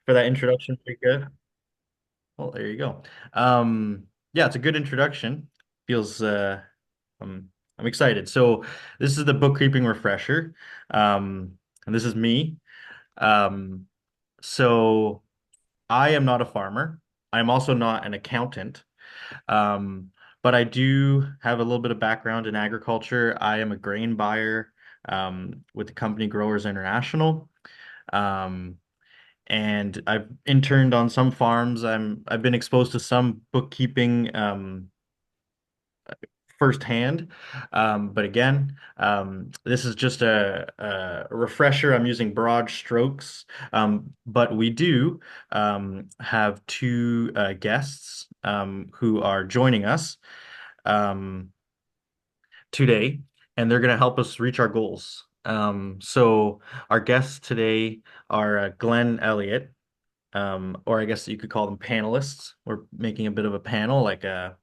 for that introduction. Pretty good. Well, there you go. Yeah, it's a good introduction. Feels I'm excited. So this is the bookkeeping refresher. And this is me. Um, so I am not a farmer. I'm also not an accountant. Um, but I do have a little bit of background in agriculture. I am a grain buyer with the company Growers International. Um, and I've interned on some farms. I've been exposed to some bookkeeping firsthand. But again, this is just a refresher. I'm using broad strokes, but we do have two guests who are joining us um, today, and they're going to help us reach our goals. So our guests today are Glenn Elliott, or I guess you could call them panelists. We're making a bit of a panel, like a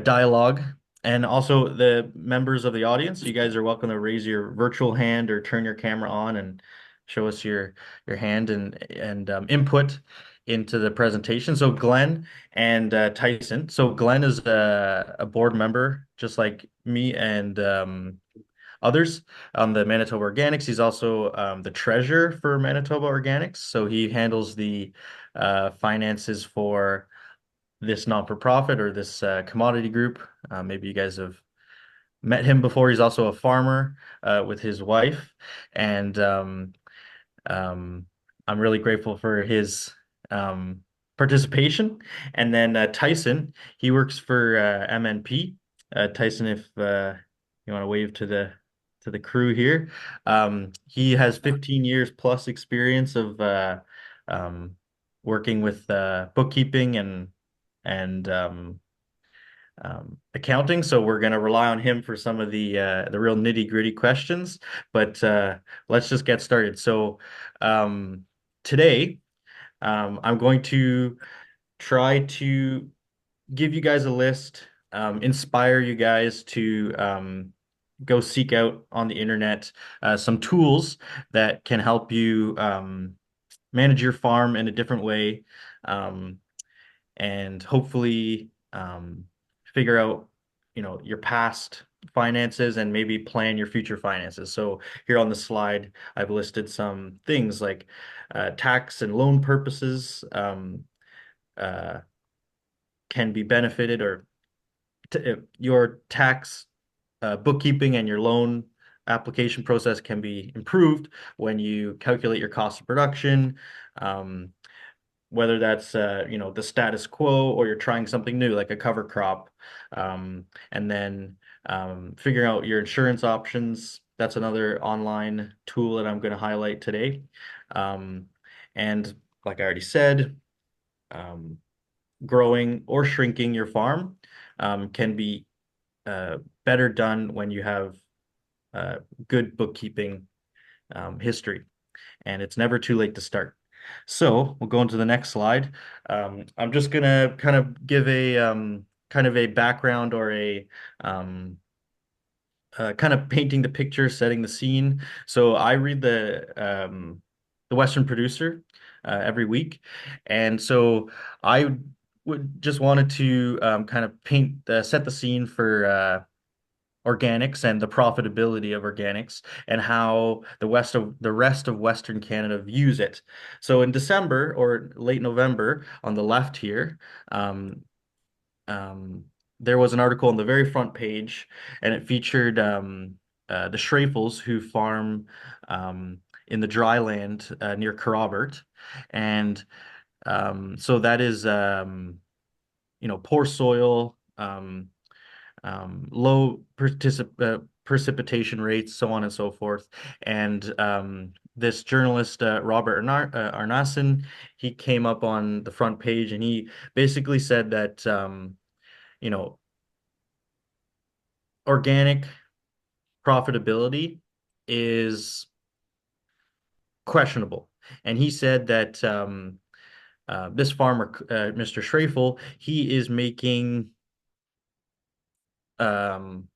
dialogue. And also the members of the audience, you guys are welcome to raise your virtual hand or turn your camera on and show us your hand and input into the presentation. So Glenn and Tyson. So Glenn is a board member, just like me and others on the Manitoba Organics. He's also the treasurer for Manitoba Organics. So he handles the finances for this non-for-profit or this commodity group. Maybe you guys have met him before. He's also a farmer with his wife, and um, I'm really grateful for his um, participation. And then Tyson, he works for MNP. Tyson, if you want to wave to the crew here, he has 15 years plus experience of um, working with bookkeeping and accounting. So we're going to rely on him for some of the real nitty-gritty questions. But let's just get started. So um, today, I'm going to try to give you guys a list, inspire you guys to go seek out on the internet some tools that can help you manage your farm in a different way. Um, and hopefully figure out, your past finances and maybe plan your future finances. So here on the slide, I've listed some things like tax and loan purposes uh, can be benefited or your tax bookkeeping and your loan application process can be improved when you calculate your cost of production. Um, Whether that's the status quo or you're trying something new like a cover crop, and then figuring out your insurance options. That's another online tool that I'm going to highlight today. um, and like I already said, um, growing or shrinking your farm can be uh, better done when you have uh, good bookkeeping history, and it's never too late to start. So we'll go into the next slide. I'm just gonna kind of give a kind of a background or a kind of painting the picture, setting the scene. So I read the Western Producer every week, and so I would just wanted to kind of paint set the scene for organics and the profitability of organics and how the rest of Western Canada views it. So in December or late November, on the left here, um, um, there was an article on the very front page, and it featured the Schrafels who farm in the dry land near Kerrobert, and so that is poor soil. Low precipitation rates, so on and so forth. And this journalist, Robert Arnason, he came up on the front page and he basically said that, you know, organic profitability is questionable. And he said that this farmer, Mr. Schrafel, he is making um,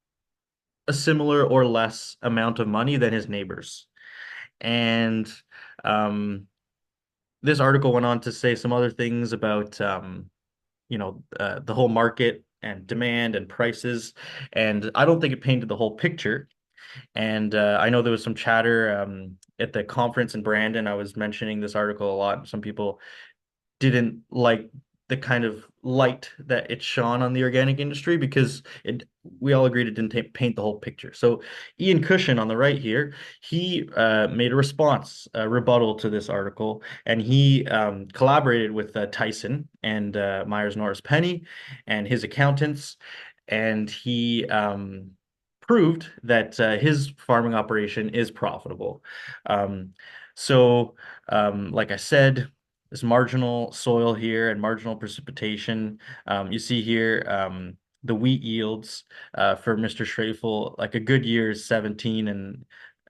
a similar or less amount of money than his neighbors. And um, this article went on to say some other things about the whole market and demand and prices, and I don't think it painted the whole picture. And I know there was some chatter at the conference in Brandon. I was mentioning this article a lot. Some people didn't like the kind of light that it shone on the organic industry because we all agreed it didn't paint the whole picture. So Ian Cushion on the right here, he made a response, a rebuttal to this article, and he collaborated with Tyson and Myers Norris Penny and his accountants, and he proved that his farming operation is profitable. Um, like I said, this marginal soil here and marginal precipitation. You see here the wheat yields for Mr. Schrafel, like a good year is 17 and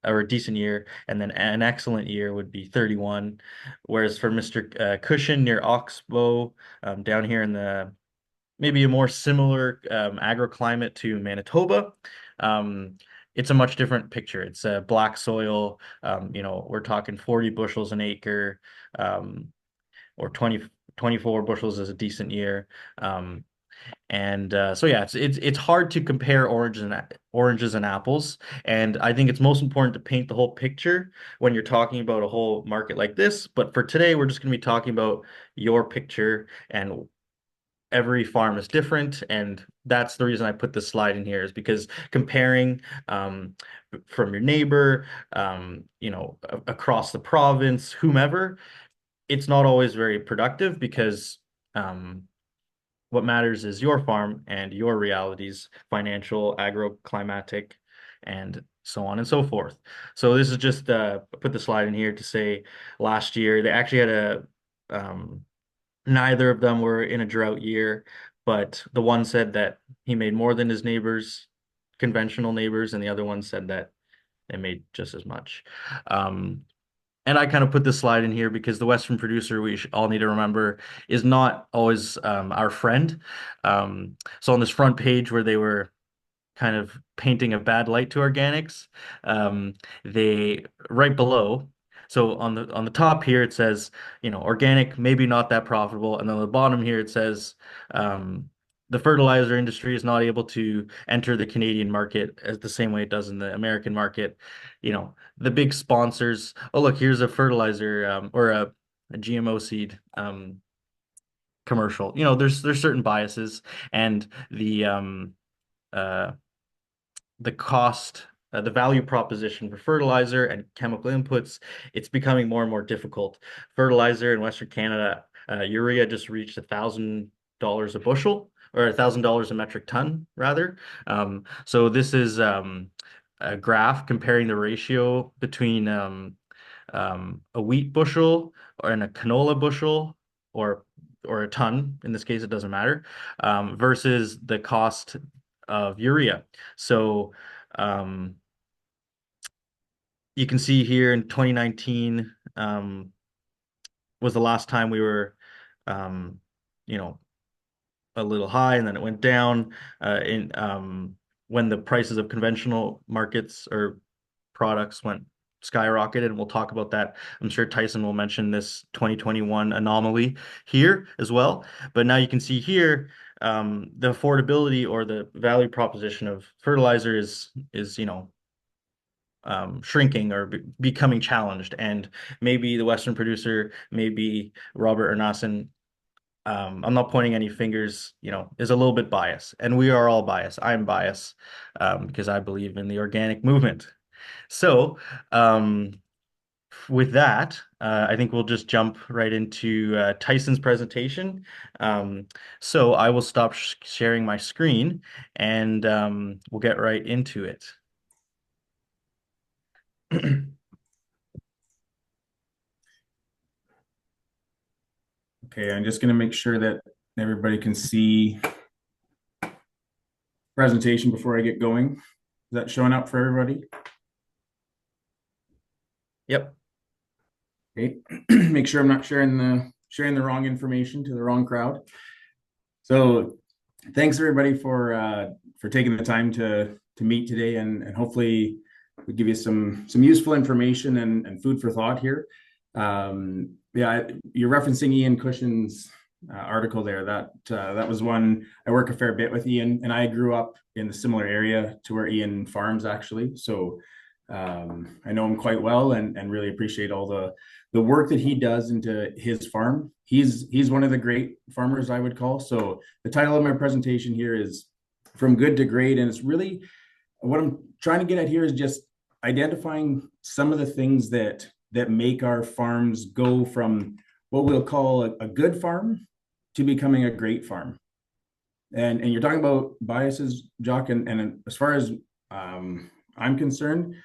or a decent year, and then an excellent year would be 31. Whereas for Mr. Cushion near Oxbow, down here in the maybe a more similar agroclimate to Manitoba. Um, it's a much different picture. It's a black soil. We're talking 40 bushels an acre. Or 24 bushels is a decent year. And so yeah, it's hard to compare oranges and apples. And I think it's most important to paint the whole picture when you're talking about a whole market like this. But for today, we're just going to be talking about your picture, and every farm is different. And that's the reason I put this slide in here, is because comparing from your neighbor, across the province, whomever, it's not always very productive because um, what matters is your farm and your realities, financial, agroclimatic, and so on and so forth. So this is just put the slide in here to say last year they actually had neither of them were in a drought year, but the one said that he made more than his neighbors, conventional neighbors, and the other one said that they made just as much. Um, and I kind of put this slide in here because the Western producer, we all need to remember, is not always our friend. So on this front page where they were kind of painting a bad light to organics, they right below. So on the top here it says, organic maybe not that profitable, and then on the bottom here it says the fertilizer industry is not able to enter the Canadian market as the same way it does in the American market. The big sponsors. Oh, look, here's a fertilizer or a GMO seed commercial. There's certain biases, and uh, the cost, the value proposition for fertilizer and chemical inputs, it's becoming more and more difficult. Fertilizer in Western Canada, urea just reached $1,000 a bushel, or $1,000 a metric ton, rather. So this is a graph comparing the ratio between a wheat bushel and a canola bushel, or a ton. In this case, it doesn't matter, versus the cost of urea. So um, you can see here in 2019 was the last time we were, um, you know, a little high, and then it went down in when the prices of conventional markets or products went skyrocketed, and we'll talk about that. I'm sure Tyson will mention this 2021 anomaly here as well. But now you can see here the affordability or the value proposition of fertilizer is shrinking or becoming challenged, and maybe the Western producer, maybe Robert or Nassen, I'm not pointing any fingers, is a little bit biased, and we are all biased. I'm biased because I believe in the organic movement. So, with that, I think we'll just jump right into Tyson's presentation. So I will stop sharing my screen, and we'll get right into it. Okay, I'm just going to make sure that everybody can see presentation before I get going. Is that showing up for everybody? Yep. Okay, make sure I'm not sharing the wrong information to the wrong crowd. So, thanks everybody for taking the time to meet today, and hopefully we give you some useful information and food for thought here. Yeah, you're referencing Ian Cushion's article there. That was one. I work a fair bit with Ian, and I grew up in the similar area to where Ian farms actually. So I know him quite well, and really appreciate all the work that he does into his farm. He's one of the great farmers I would call. So the title of my presentation here is From Good to Great, and it's really what I'm trying to get at here is just identifying some of the things that make our farms go from what we'll call a good farm to becoming a great farm. And you're talking about biases, Jock, and as far as I'm concerned,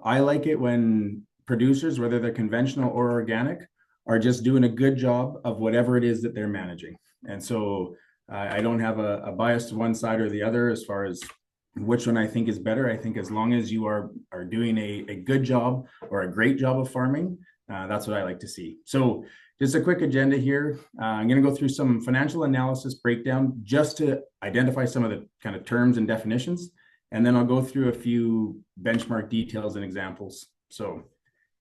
I like it when producers, whether they're conventional or organic, are just doing a good job of whatever it is that they're managing. And so I don't have a bias to one side or the other as far as which one I think is better. I think as long as you are doing a good job or a great job of farming, that's what I like to see. So just a quick agenda here. I'm going to go through some financial analysis breakdown just to identify some of the kind of terms and definitions. And then I'll go through a few benchmark details and examples. So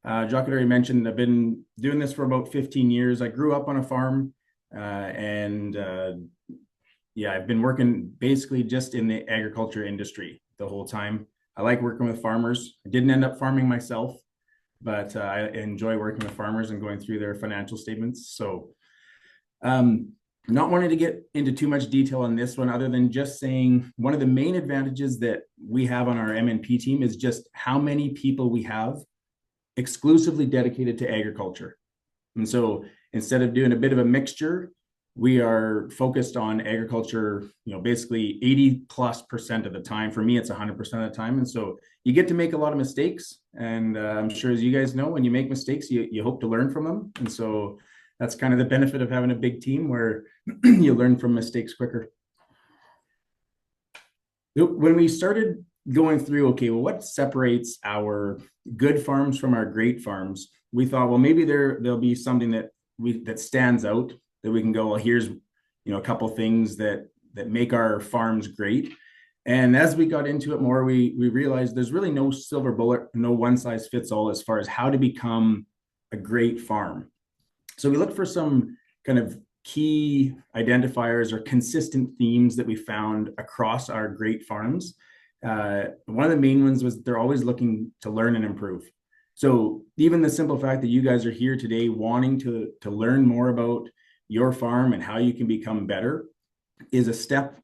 Jacques already mentioned, I've been doing this for about 15 years. I grew up on a farm and yeah, I've been working basically just in the agriculture industry the whole time. I like working with farmers. I didn't end up farming myself, but I enjoy working with farmers and going through their financial statements. So, not wanting to get into too much detail on this one, other than just saying one of the main advantages that we have on our MNP team is just how many people we have exclusively dedicated to agriculture. And so instead of doing a bit of a mixture, we are focused on agriculture, basically 80+% of the time. For me, it's 100% of the time. And so you get to make a lot of mistakes. And I'm sure, as you guys know, when you make mistakes, you hope to learn from them. And so that's kind of the benefit of having a big team where you learn from mistakes quicker. When we started going through, okay, well, what separates our good farms from our great farms? We thought, well, maybe there'll be something that stands out that we can go, well, here's a couple things that make our farms great. And as we got into it more, we realized there's really no silver bullet, no one size fits all as far as how to become a great farm. So we looked for some kind of key identifiers or consistent themes that we found across our great farms. One of the main ones was they're always looking to learn and improve. So even the simple fact that you guys are here today wanting to learn more about your farm and how you can become better is a step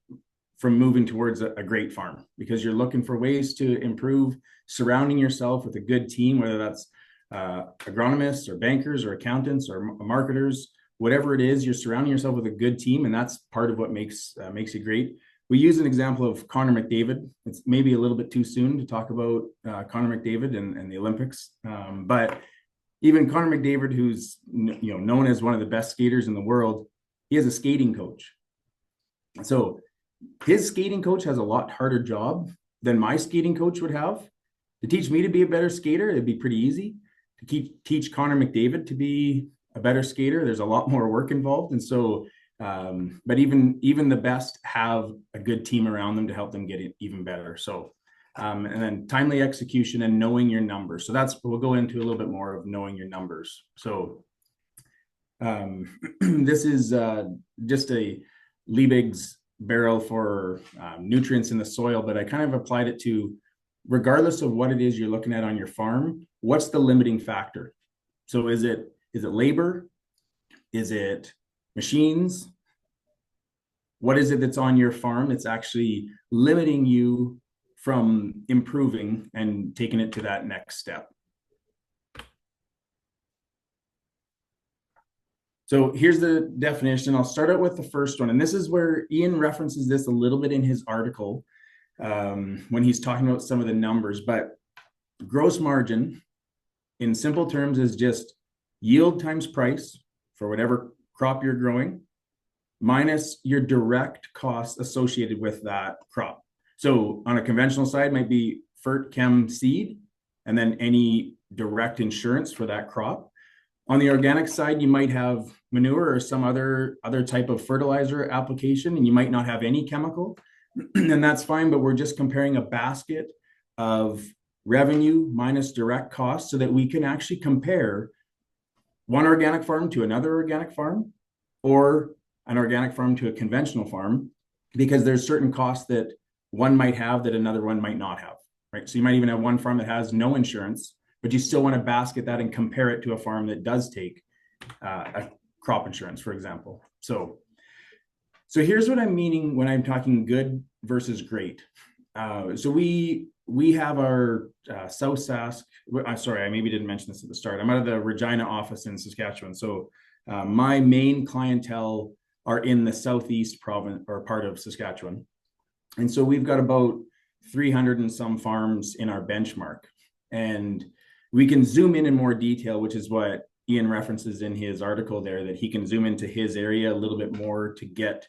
from moving towards a great farm, because you're looking for ways to improve, surrounding yourself with a good team, whether that's agronomists or bankers or accountants or marketers, whatever it is, you're surrounding yourself with a good team, and that's part of what makes you great. We use an example of Connor McDavid. It's maybe a little bit too soon to talk about Connor McDavid and the Olympics, but even Connor McDavid, who's known as one of the best skaters in the world, he has a skating coach. So his skating coach has a lot harder job than my skating coach would have. To teach me to be a better skater, it'd be pretty easy. To teach Connor McDavid to be a better skater, there's a lot more work involved. And so, but even the best have a good team around them to help them get it even better. So, and then timely execution and knowing your numbers. So we'll go into a little bit more of knowing your numbers. So this is just a Liebig's barrel for nutrients in the soil, but I kind of applied it to, regardless of what it is you're looking at on your farm, what's the limiting factor? So is it labor? Is it machines? What is it that's on your farm that's actually limiting you from improving and taking it to that next step? So here's the definition. I'll start out with the first one. And this is where Ian references this a little bit in his article when he's talking about some of the numbers. But gross margin, in simple terms, is just yield times price for whatever crop you're growing, minus your direct costs associated with that crop. So on a conventional side, might be fert, chem, seed, and then any direct insurance for that crop. On the organic side, you might have manure or some other type of fertilizer application, and you might not have any chemical, and that's fine, but we're just comparing a basket of revenue minus direct costs so that we can actually compare one organic farm to another organic farm, or an organic farm to a conventional farm, because there's certain costs that one might have that another one might not have, right? So you might even have one farm that has no insurance, but you still want to basket that and compare it to a farm that does take a crop insurance, for example. So here's what I'm meaning when I'm talking good versus great. So we have our South Sask. I'm sorry, I maybe didn't mention this at the start. I'm out of the Regina office in Saskatchewan. So my main clientele are in the southeast province or part of Saskatchewan. And so we've got about 300 and some farms in our benchmark. And we can zoom in more detail, which is what Ian references in his article there, that he can zoom into his area a little bit more to get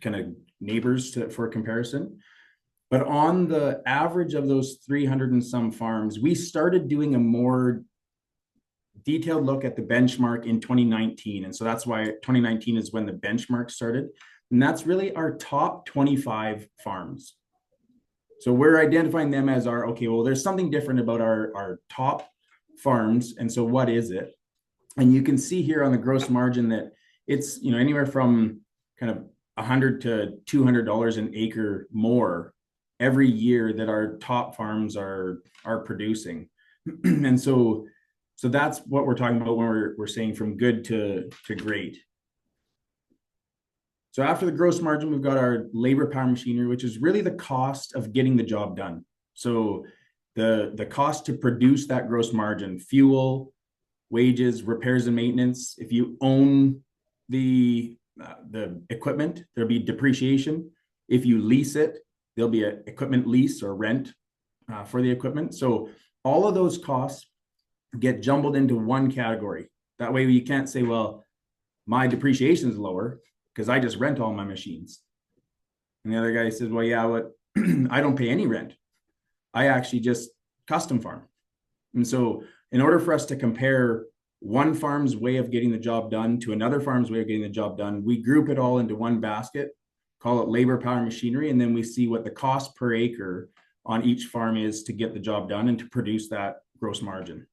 kind of neighbors for comparison. But on the average of those 300 and some farms, we started doing a more detailed look at the benchmark in 2019. And so that's why 2019 is when the benchmark started. And that's really our top 25 farms. So we're identifying them as our, okay, well, there's something different about our top farms. And so what is it? And you can see here on the gross margin that it's, anywhere from kind of $100 to $200 an acre more every year that our top farms are producing. And so that's what we're talking about when we're saying from good to great. So after the gross margin, we've got our labor, power, machinery, which is really the cost of getting the job done. So the cost to produce that gross margin, fuel, wages, repairs and maintenance. If you own the equipment, there'll be depreciation. If you lease it, there'll be an equipment lease or rent for the equipment. So all of those costs get jumbled into one category. That way you can't say, well, my depreciation is lower because I just rent all my machines. And the other guy says, well, yeah, I don't pay any rent. I actually just custom farm. And so in order for us to compare one farm's way of getting the job done to another farm's way of getting the job done, we group it all into one basket, call it labor, power, machinery, and then we see what the cost per acre on each farm is to get the job done and to produce that gross margin.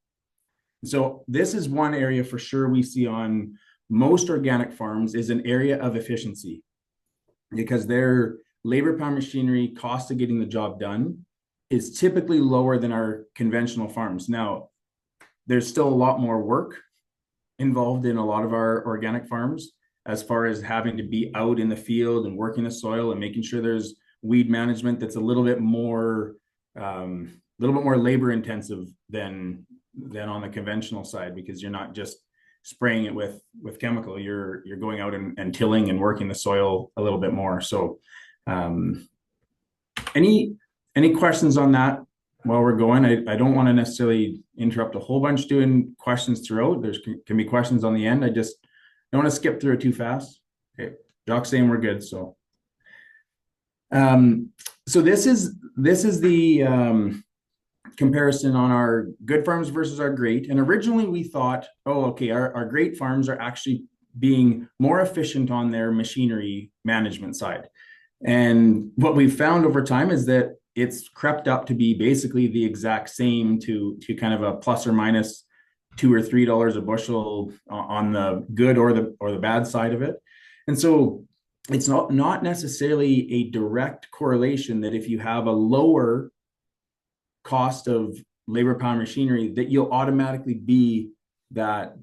So this is one area for sure we see on most organic farms is an area of efficiency, because their labor, power, machinery cost of getting the job done is typically lower than our conventional farms. Now, there's still a lot more work involved in a lot of our organic farms, as far as having to be out in the field and working the soil and making sure there's weed management that's a little bit more labor intensive than on the conventional side, because you're not just spraying it with chemical, you're going out and tilling and working the soil a little bit more. So any questions on that while we're going? I don't want to necessarily interrupt a whole bunch doing questions throughout. There's can be questions on the end. I just don't want to skip through it too fast. Okay, Jacques saying we're good. So this is the comparison on our good farms versus our great. And originally we thought, oh, okay, our great farms are actually being more efficient on their machinery management side. And what we've found over time is that it's crept up to be basically the exact same to kind of a plus or minus $2 or $3 a bushel on the good or the bad side of it. And so it's not necessarily a direct correlation that if you have a lower cost of labor, power, machinery, that you'll automatically be that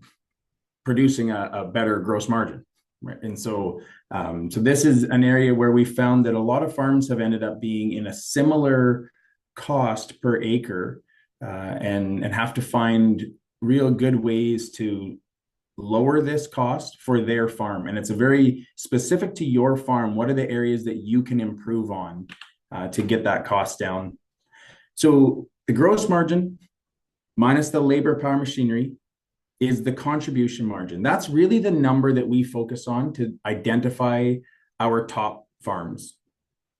producing a better gross margin, right? And so this is an area where we found that a lot of farms have ended up being in a similar cost per acre, and have to find real good ways to lower this cost for their farm. And it's a very specific to your farm. What are the areas that you can improve on to get that cost down? So the gross margin minus the labor, power, machinery is the contribution margin. That's really the number that we focus on to identify our top farms.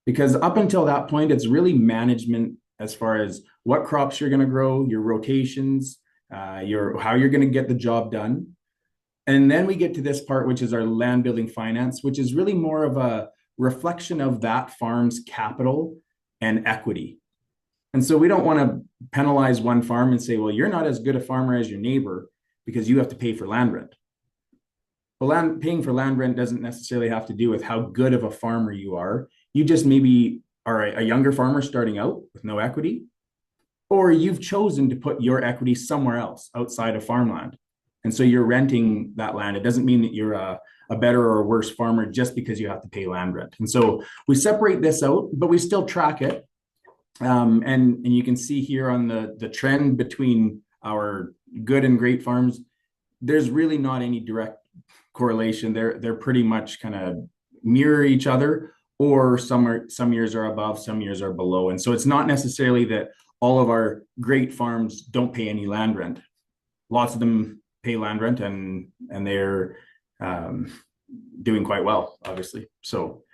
Because up until that point, it's really management as far as what crops you're going to grow, your rotations, how you're going to get the job done. And then we get to this part, which is our land building finance, which is really more of a reflection of that farm's capital and equity. And so we don't want to penalize one farm and say, well, you're not as good a farmer as your neighbor, because you have to pay for land rent. Well, paying for land rent doesn't necessarily have to do with how good of a farmer you are. You just maybe are a younger farmer starting out with no equity, or you've chosen to put your equity somewhere else outside of farmland. And so you're renting that land. It doesn't mean that you're a better or worse farmer just because you have to pay land rent. And so we separate this out, but we still track it. And you can see here on the trend between our good and great farms, there's really not any direct correlation. They're pretty much kind of mirror each other, or some years are above, some years are below. And so it's not necessarily that all of our great farms don't pay any land rent. Lots of them pay land rent, and they're doing quite well, obviously. So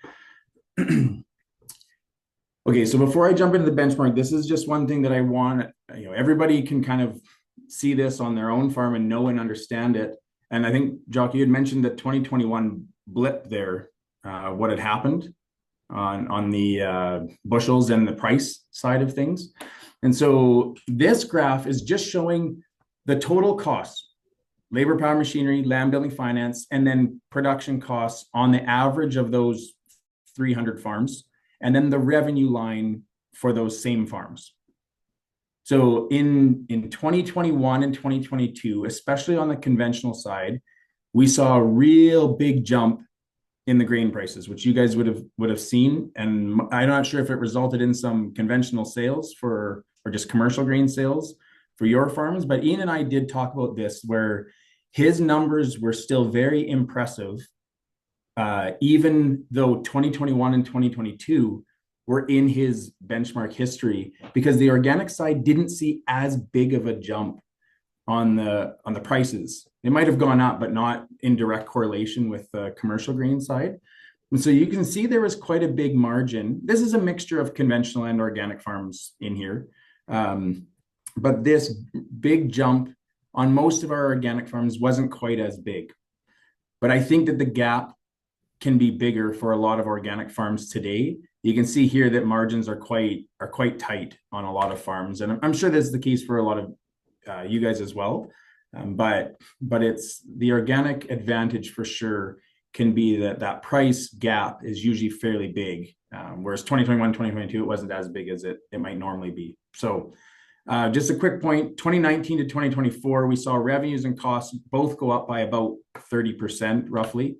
okay, so before I jump into the benchmark, this is just one thing that I want, everybody can kind of see this on their own farm and know and understand it. And I think, Jacques, you had mentioned that 2021 blip there, what had happened on the bushels and the price side of things. And so this graph is just showing the total costs, labor, power, machinery, land building, finance, and then production costs on the average of those 300 farms, and then the revenue line for those same farms. So in 2021 and 2022, especially on the conventional side, we saw a real big jump in the grain prices, which you guys would have seen. And I'm not sure if it resulted in some conventional sales or just commercial grain sales for your farms, but Ian and I did talk about this, where his numbers were still very impressive, even though 2021 and 2022 were in his benchmark history, because the organic side didn't see as big of a jump on the prices. It might have gone up, but not in direct correlation with the commercial grain side. And so you can see there was quite a big margin. This is a mixture of conventional and organic farms in here. But this big jump on most of our organic farms wasn't quite as big. But I think that the gap can be bigger for a lot of organic farms today. You can see here that margins are quite tight on a lot of farms, and I'm sure this is the case for a lot of you guys as well. But it's the organic advantage for sure can be that price gap is usually fairly big, whereas 2021, 2022 it wasn't as big as it might normally be. So just a quick point: 2019 to 2024, we saw revenues and costs both go up by about 30%, roughly.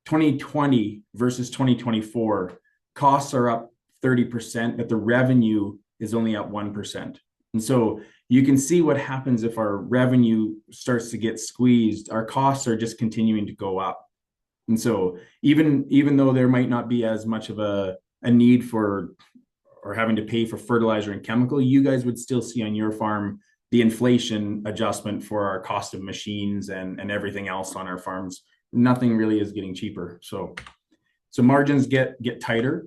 2020 versus 2024, costs are up 30%, but the revenue is only up 1%. And so you can see what happens if our revenue starts to get squeezed, our costs are just continuing to go up. And so even though there might not be as much of a need for or having to pay for fertilizer and chemical, you guys would still see on your farm the inflation adjustment for our cost of machines and everything else on our farms. Nothing really is getting cheaper. So margins get tighter.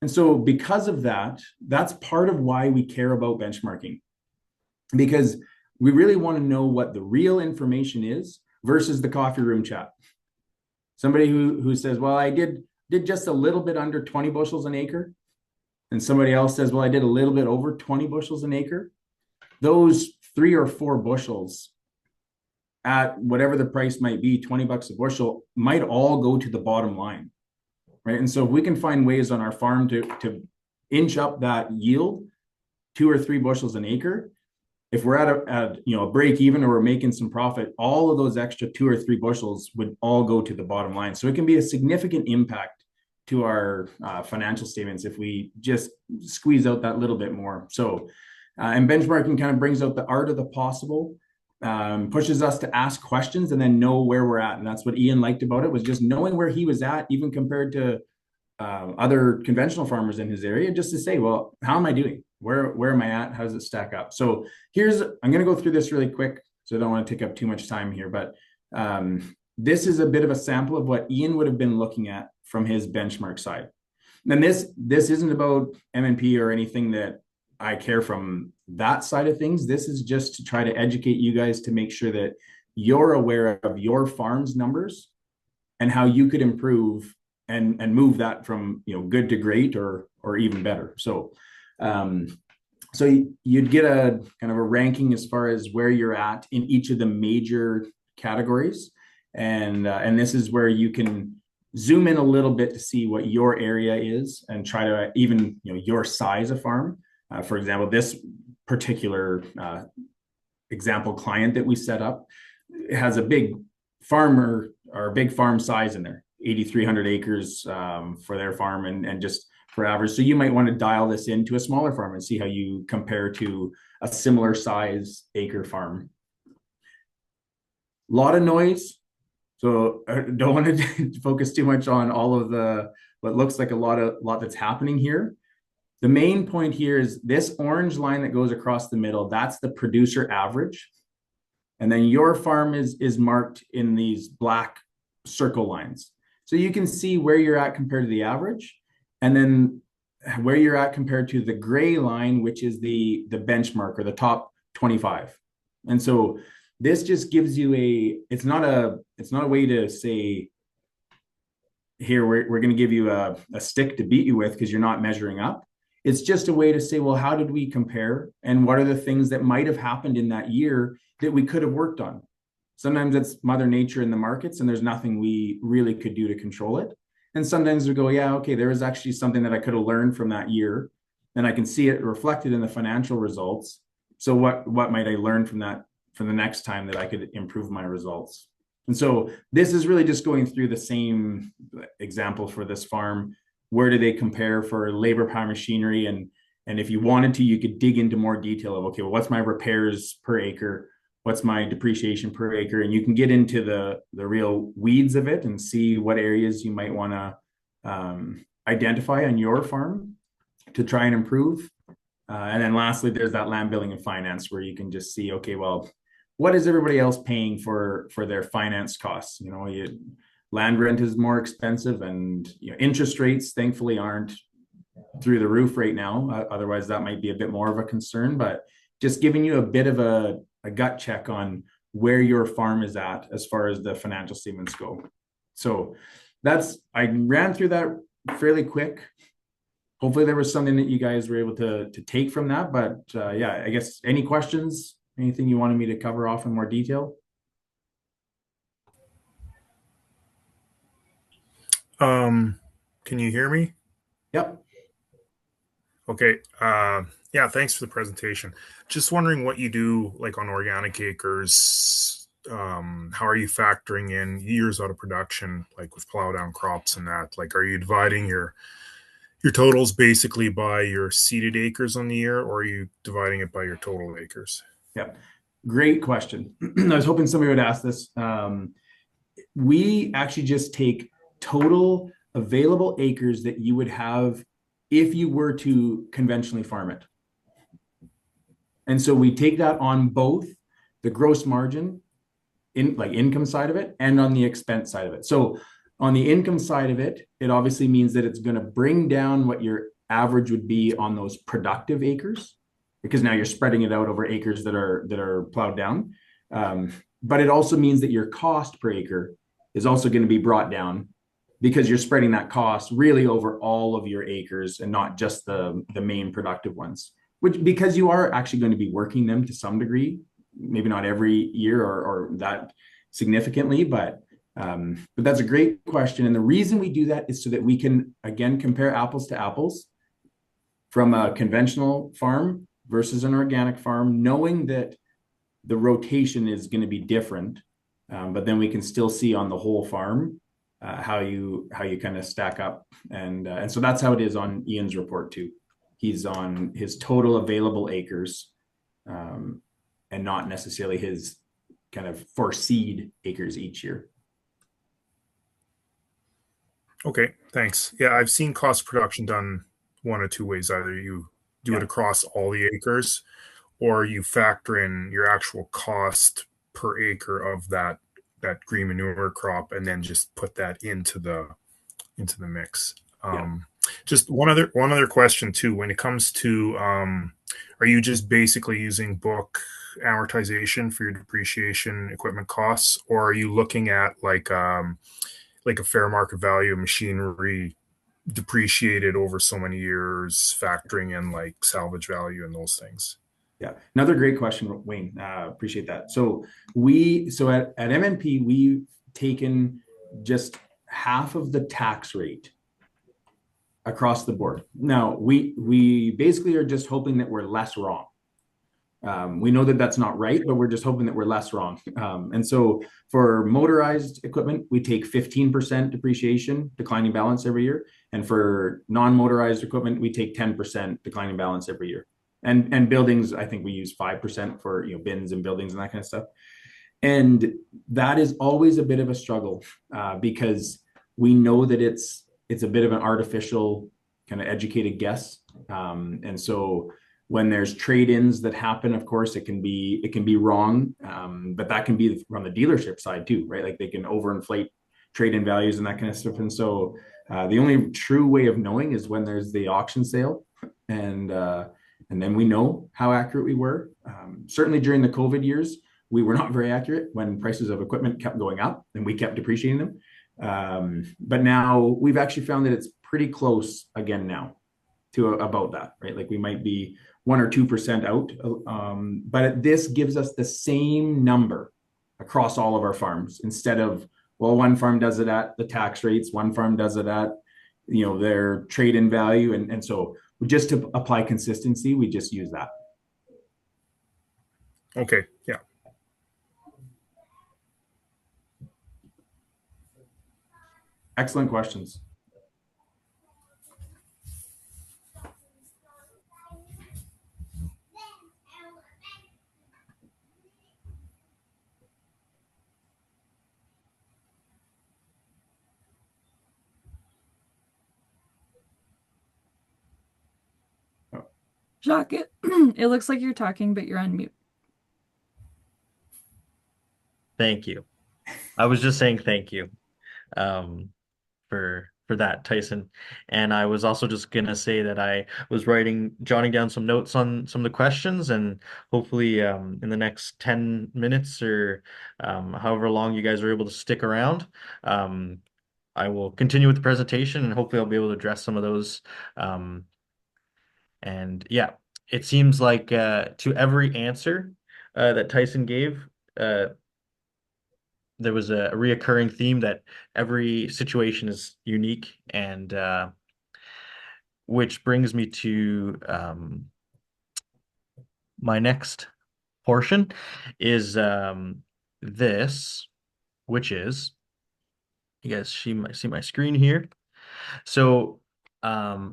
And so because of that, that's part of why we care about benchmarking, because we really want to know what the real information is versus the coffee room chat. Somebody who says, well, I did just a little bit under 20 bushels an acre. And somebody else says, well, I did a little bit over 20 bushels an acre. Those 3 or 4 bushels at whatever the price might be, 20 bucks a bushel, might all go to the bottom line, right? And so if we can find ways on our farm to inch up that yield 2 or 3 bushels an acre, if we're at a break even or we're making some profit, all of those extra 2 or 3 bushels would all go to the bottom line. So it can be a significant impact to our financial statements if we just squeeze out that little bit more. So and benchmarking kind of brings out the art of the possible, pushes us to ask questions and then know where we're at. And that's what Ian liked about it, was just knowing where he was at, even compared to other conventional farmers in his area, just to say, well, how am I doing? Where am I at? How does it stack up? So I'm going to go through this really quick, so I don't want to take up too much time here, but this is a bit of a sample of what Ian would have been looking at from his benchmark side. And this isn't about MNP or anything that I care from that side of things. This is just to try to educate you guys to make sure that you're aware of your farm's numbers and how you could improve and move that from good to great or even better. So So you'd get a kind of a ranking as far as where you're at in each of the major categories, and this is where you can zoom in a little bit to see what your area is and try to even your size of farm. For example, this particular example client that we set up has a big farmer or a big farm size in there, 8,300 acres for their farm, and just for average. So you might want to dial this into a smaller farm and see how you compare to a similar size acre farm. A lot of noise. So I don't want to focus too much on all of the what looks like a lot that's happening here. The main point here is this orange line that goes across the middle, that's the producer average. And then your farm is marked in these black circle lines. So you can see where you're at compared to the average, and then where you're at compared to the gray line, which is the benchmark or the top 25. And so this just gives you it's not a way to say, here, we're going to give you a stick to beat you with because you're not measuring up. It's just a way to say, well, how did we compare? And what are the things that might have happened in that year that we could have worked on? Sometimes it's Mother Nature in the markets, and there's nothing we really could do to control it. And sometimes we go, yeah, okay, there was actually something that I could have learned from that year, and I can see it reflected in the financial results. So what might I learn from that for the next time that I could improve my results? And so this is really just going through the same example for this farm. Where do they compare for labor, power, machinery? And if you wanted to, you could dig into more detail of, okay, well, what's my repairs per acre? What's my depreciation per acre? And you can get into the real weeds of it and see what areas you might want to identify on your farm to try and improve. And then lastly, there's that land billing and finance where you can just see, okay, well, what is everybody else paying for their finance costs? Land rent is more expensive, and interest rates thankfully aren't through the roof right now. Otherwise, that might be a bit more of a concern, but just giving you a bit of a gut check on where your farm is at as far as the financial statements go. So I ran through that fairly quick. Hopefully there was something that you guys were able to take from that. But yeah, I guess any questions, anything you wanted me to cover off in more detail? Can you hear me? Yep. Okay. Yeah, thanks for the presentation. Just wondering what you do like on organic acres. How are you factoring in years out of production, like with plow down crops and that? Like, are you dividing your totals basically by your seeded acres on the year, or are you dividing it by your total acres? Yep. Great question. I was hoping somebody would ask this. We actually just take total available acres that you would have if you were to conventionally farm it. And so we take that on both the gross margin in like income side of it and on the expense side of it. So on the income side of it, it obviously means that it's going to bring down what your average would be on those productive acres, because now you're spreading it out over acres that are plowed down. But it also means that your cost per acre is also going to be brought down because you're spreading that cost really over all of your acres and not just the main productive ones. Which, because you are actually going to be working them to some degree, maybe not every year or that significantly, but that's a great question. And the reason we do that is so that we can again compare apples to apples from a conventional farm versus an organic farm, knowing that the rotation is going to be different, but then we can still see on the whole farm how you kind of stack up, and so that's how it is on Ian's report too. He's on his total available acres, and not necessarily his kind of foreseed acres each year. Okay, thanks. Yeah, I've seen cost production done one of two ways. Either you do it Yeah, across all the acres, or you factor in your actual cost per acre of that green manure crop and then just put that into the mix. yeah. Just one other question too. When it comes to, are you just basically using book amortization for your depreciation equipment costs, or are you looking at like a fair market value of machinery depreciated over so many years, factoring in like salvage value and those things? Yeah, another great question, Wayne. Appreciate that. So at MNP, we've taken just half of the tax rate across the board. Now we basically are just hoping that we're less wrong. We know that that's not right, but we're just hoping that we're less wrong. And so for motorized equipment, we take 15% depreciation, declining balance every year. And for non-motorized equipment, we take 10% declining balance every year. And buildings, I think we use 5% for bins and buildings and that kind of stuff. And that is always a bit of a struggle because we know that it's a bit of an artificial kind of educated guess. And so when there's trade-ins that happen, of course, it can be wrong, but that can be from the dealership side too, right? Like they can overinflate trade-in values and that kind of stuff. And so the only true way of knowing is when there's the auction sale, and then we know how accurate we were. Certainly during the COVID years, we were not very accurate when prices of equipment kept going up and we kept depreciating them. But now we've actually found that it's pretty close again now to about that, right? Like we might be 1 or 2% out, but this gives us the same number across all of our farms instead of, well, one farm does it at the tax rates, one farm does it at their trade-in value, and so just to apply consistency, we just use that. Okay, yeah. Excellent questions. Jacques, it looks like you're talking, but you're on mute. Thank you. I was just saying thank you um, for that, Tyson. And I was also just gonna say that I was jotting down some notes on some of the questions, and hopefully in the next 10 minutes or however long you guys are able to stick around, um, I will continue with the presentation and hopefully I'll be able to address some of those. Um, and yeah, it seems like to every answer that Tyson gave, uh, there was a reoccurring theme that every situation is unique, and which brings me to my next portion is this, which is you guys see my screen here. So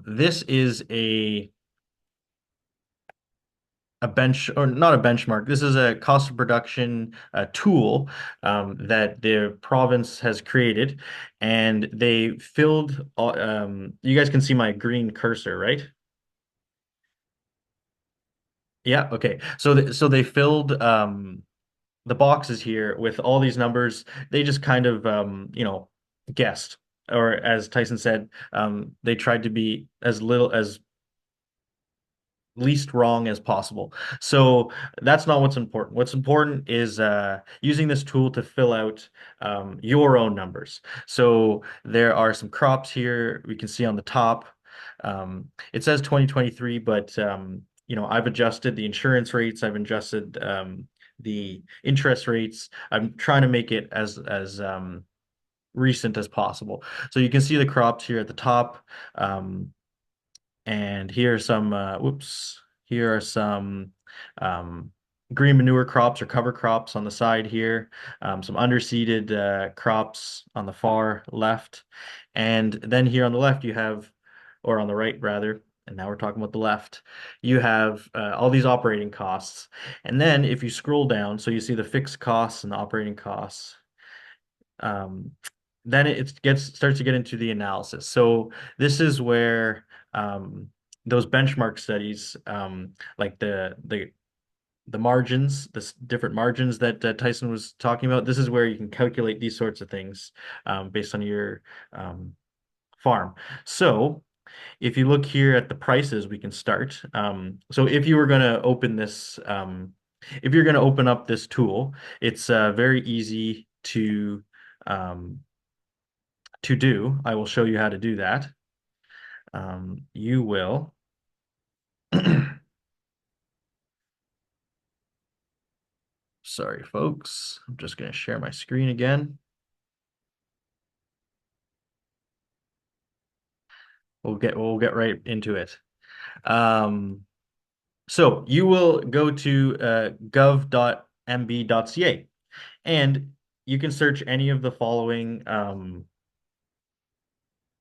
this is a bench or not a benchmark. This is a cost of production tool that the province has created, and they filled. You guys can see my green cursor, right? Yeah. Okay. So they filled the boxes here with all these numbers. They just kind of guessed, or as Tyson said, they tried to be as little as least wrong as possible. So that's not what's important. What's important is using this tool to fill out your own numbers. So there are some crops here we can see on the top. It says 2023, but I've adjusted the insurance rates. I've adjusted the interest rates. I'm trying to make it as recent as possible. So you can see the crops here at the top. And here are some, here are some um, green manure crops or cover crops on the side here, some underseeded crops on the far left. And then here on the left, you have, or on the right rather, and now we're talking about the left, you have all these operating costs. And then if you scroll down, so you see the fixed costs and the operating costs. Um, then it gets starts to get into the analysis. So this is where those benchmark studies, like the margins, the different margins that Tyson was talking about, this is where you can calculate these sorts of things based on your farm. So if you look here at the prices, we can start. So if you were going to open this, if you're going to open up this tool, it's very easy um, to do. I will show you how to do that. You will. Sorry, folks. I'm just going to share my screen again. We'll get right into it. Um, so you will go to gov.mb.ca and you can search any of the following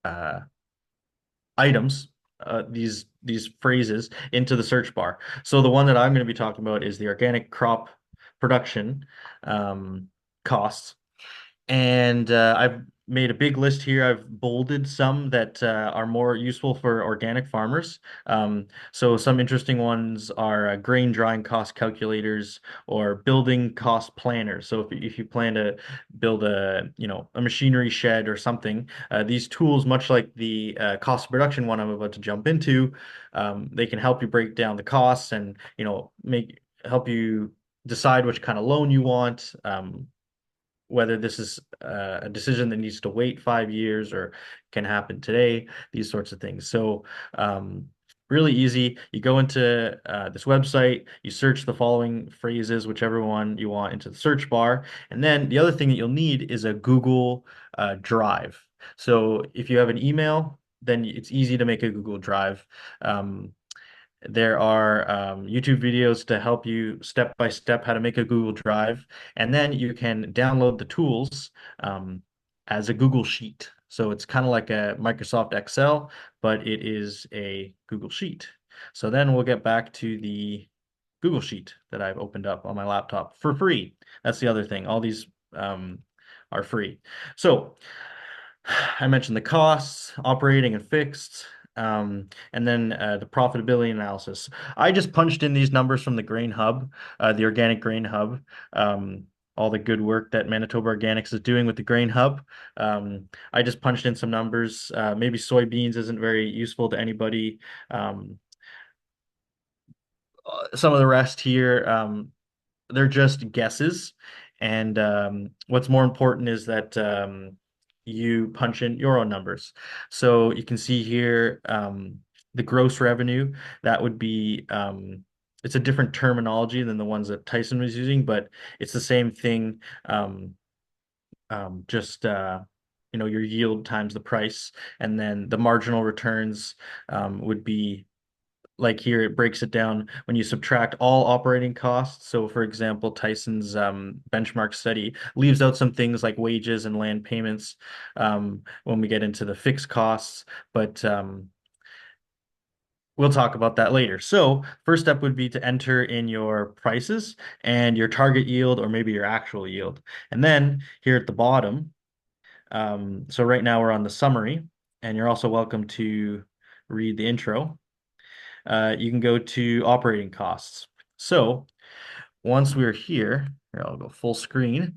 uh, items, these phrases into the search bar. So the one that I'm going to be talking about is the organic crop production um, costs. And I've made a big list here. I've bolded some that are more useful for organic farmers. So some interesting ones are grain drying cost calculators or building cost planners. So if you plan to build a machinery shed or something, these tools, much like the cost of production one I'm about to jump into, they can help you break down the costs and make help you decide which kind of loan you want. Whether this is a decision that needs to wait 5 years or can happen today, these sorts of things. So, really easy. You go into this website, you search the following phrases, whichever one you want, into the search bar. And then the other thing that you'll need is a Google Drive. So, if you have an email, then it's easy to make a Google Drive. Um, there are YouTube videos to help you step by step how to make a Google Drive, and then you can download the tools as a Google Sheet. So it's kind of like a Microsoft Excel, but it is a Google Sheet. So then we'll get back to the Google Sheet that I've opened up on my laptop for free. That's the other thing. All these are free. So I mentioned the costs, operating and fixed, and then the profitability analysis. I just punched in these numbers from the Grain Hub, the Organic Grain Hub, all the good work that Manitoba Organics is doing with the Grain Hub. I just punched in some numbers. Maybe soybeans isn't very useful to anybody. Some of the rest here, they're just guesses. And what's more important is that you punch in your own numbers. So you can see here the gross revenue. That would be, it's a different terminology than the ones that Tyson was using, but it's the same thing. Just your yield times the price, and then the marginal returns would be like here it breaks it down when you subtract all operating costs. So for example, Tyson's benchmark study leaves out some things like wages and land payments when we get into the fixed costs, but we'll talk about that later. So first step would be to enter in your prices and your target yield or maybe your actual yield. And then here at the bottom, so right now we're on the summary, and you're also welcome to read the intro. You can go to operating costs. So once we're here, I'll go full screen.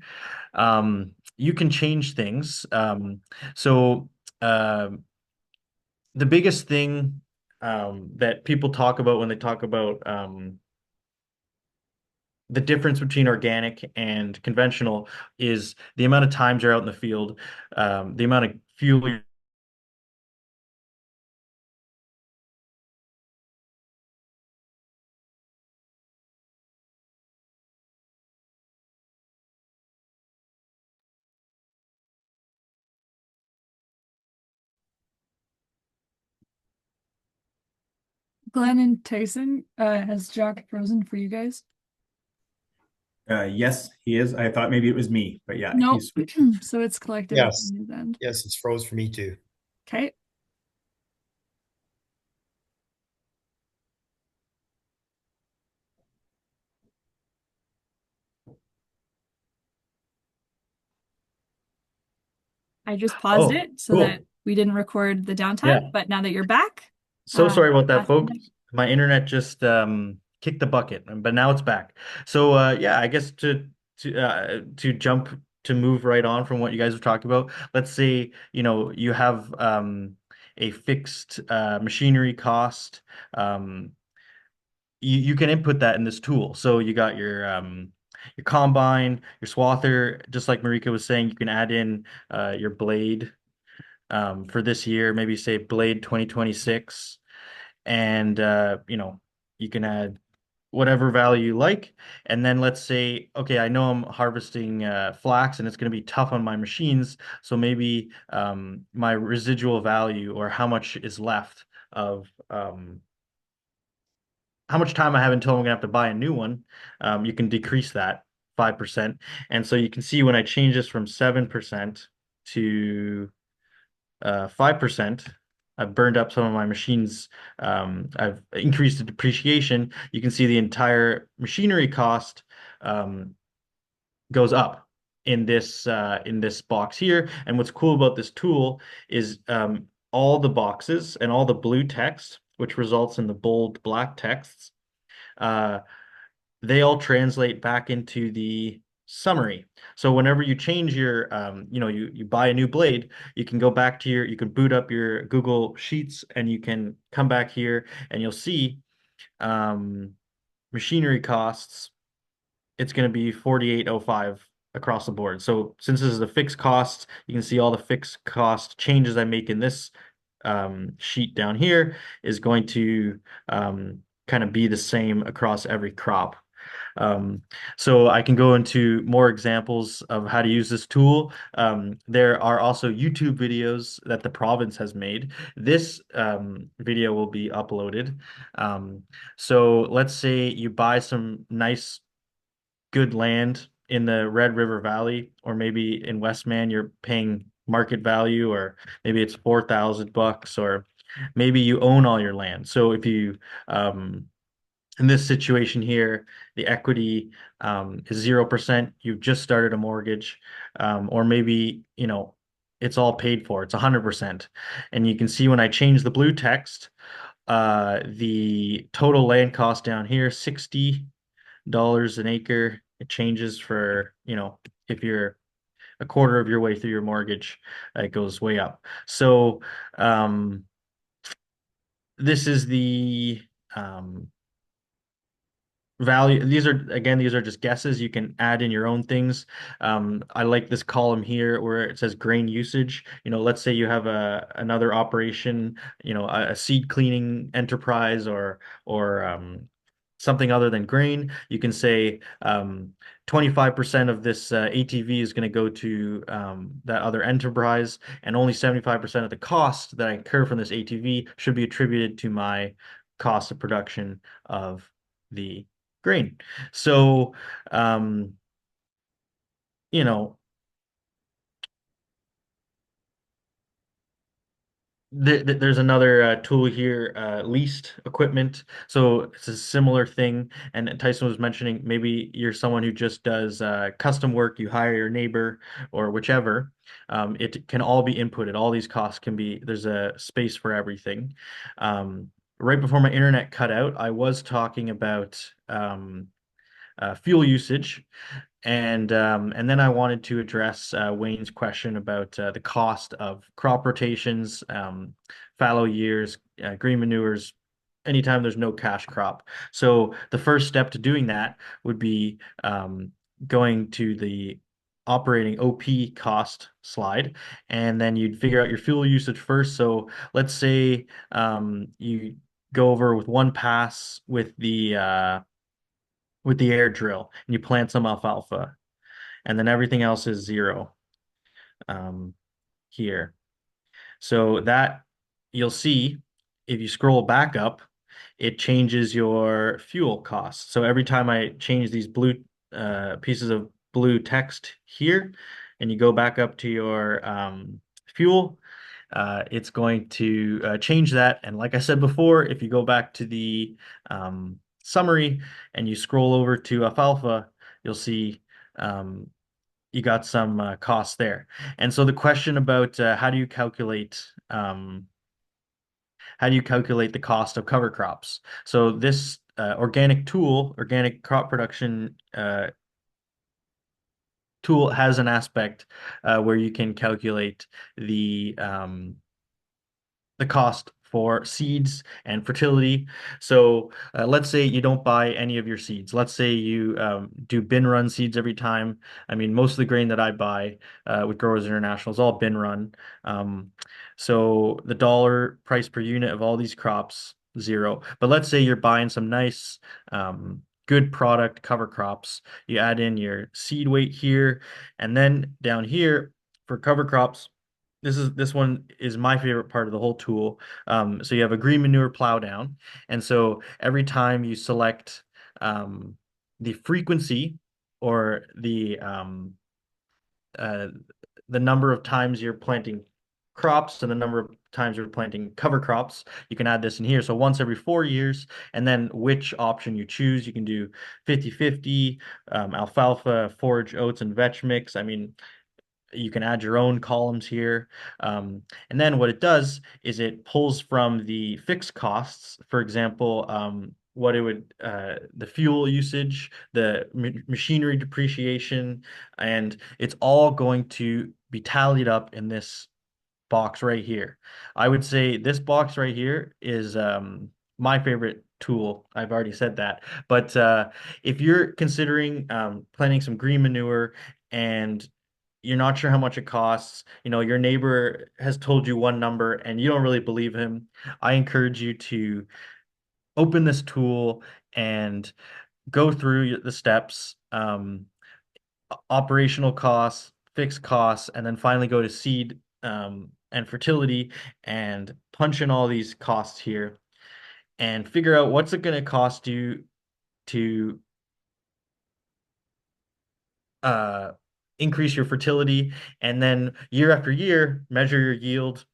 You can change things. So uh, the biggest thing that people talk about when they talk about the difference between organic and conventional is the amount of times you're out in the field, the amount of fuel. Glenn and Tyson, has Jacques frozen for you guys? Yes, he is. I thought maybe it was me, but yeah, Nope. he's So it's collected on Yes. his end. Yes, it's froze for me too. Okay. I just paused Oh, it so that cool. we didn't record the Yeah. downtime, but now that you're back, So sorry about that, back on folks. deck. My internet just kicked the bucket, but now it's back. So yeah, I guess to jump to move right on from what you guys were talking about. Let's say, you have a fixed machinery cost. Um, you can input that in this tool. So you got your combine, your swather, just like Marika was saying, you can add in your blade for this year, maybe say blade 2026, and you can add whatever value you like. And then let's say, okay, I know I'm harvesting flax and it's going to be tough on my machines. So maybe my residual value, or how much is left of how much time I have until I'm going to have to buy a new one, you can decrease that 5%. And so you can see when I change this from 7% to 5%. I've burned up some of my machines. I've increased the depreciation. You can see the entire machinery cost um, goes up in this box here. And what's cool about this tool is all the boxes and all the blue text, which results in the bold black texts, uh, they all translate back into the summary. So whenever you change your, you buy a new blade, you can go back to you can boot up your Google Sheets and you can come back here and you'll see um, machinery costs. It's going to be 4805 across the board. So since this is a fixed cost, you can see all the fixed cost changes I make in this sheet down here is going to kind of be the same across every crop. Um, so I can go into more examples of how to use this tool. There are also YouTube videos that the province has made. This video will be uploaded. Um, so let's say you buy some nice, good land in the Red River Valley, or maybe in Westman, you're paying market value, or maybe it's $4,000, or maybe you own all your land. So if you in this situation here, the equity is 0%. You've just started a mortgage, or maybe, it's all paid for. It's 100%. And you can see when I change the blue text, the total land cost down here, $60 an acre. It changes for, if you're a quarter of your way through your mortgage, it goes way up. So, this is the value. These are just guesses. You can add in your own things. I like this column here where it says grain usage. Let's say you have another operation, a seed cleaning enterprise, or something other than grain. You can say 25% of this ATV is going to go to that other enterprise, and only 75% of the cost that I incur from this ATV should be attributed to my cost of production of the grain. So, um, you know, there's another tool here, leased equipment. So it's a similar thing. And Tyson was mentioning maybe you're someone who just does custom work, you hire your neighbor or whichever. It can all be inputted. All these costs can be, there's a space for everything. Right before my internet cut out, I was talking about fuel usage. And then I wanted to address Wayne's question about the cost of crop rotations, fallow years, green manures, anytime there's no cash crop. So the first step to doing that would be going to the operating OP cost slide, and then you'd figure out your fuel usage first. So let's say you go over with one pass with the air drill and you plant some alfalfa, and then everything else is zero um, here. So that you'll see if you scroll back up, it changes your fuel cost. So every time I change these blue pieces of blue text here, and you go back up to your fuel, it's going to change that. And like I said before, if you go back to the summary and you scroll over to alfalfa, you'll see you got some costs there. And so the question about how do you calculate the cost of cover crops? So this organic crop production tool has an aspect where you can calculate the cost for seeds and fertility. So let's say you don't buy any of your seeds. Let's say you do bin run seeds every time. I mean, most of the grain that I buy with Growers International is all bin run. Um, so the dollar price per unit of all these crops, zero. But let's say you're buying some nice, good product cover crops. You add in your seed weight here, and then down here for cover crops, this one is my favorite part of the whole tool. So you have a green manure plow down, and so every time you select the frequency or uh, the number of times you're planting crops and the number of times you're planting cover crops, you can add this in here. So once every 4 years, and then which option you choose, you can do 50-50, alfalfa, forage, oats, and vetch mix. I mean, you can add your own columns here. And then what it does is it pulls from the fixed costs, for example, what it would, the fuel usage, the machinery depreciation, and it's all going to be tallied up in this box right here. I would say this box right here is my favorite tool. I've already said that. But if you're considering planting some green manure and you're not sure how much it costs, your neighbor has told you one number and you don't really believe him, I encourage you to open this tool and go through the steps, operational costs, fixed costs, and then finally go to seed and fertility and punch in all these costs here and figure out what's it going to cost you to uh, increase your fertility, and then year after year, measure your yield,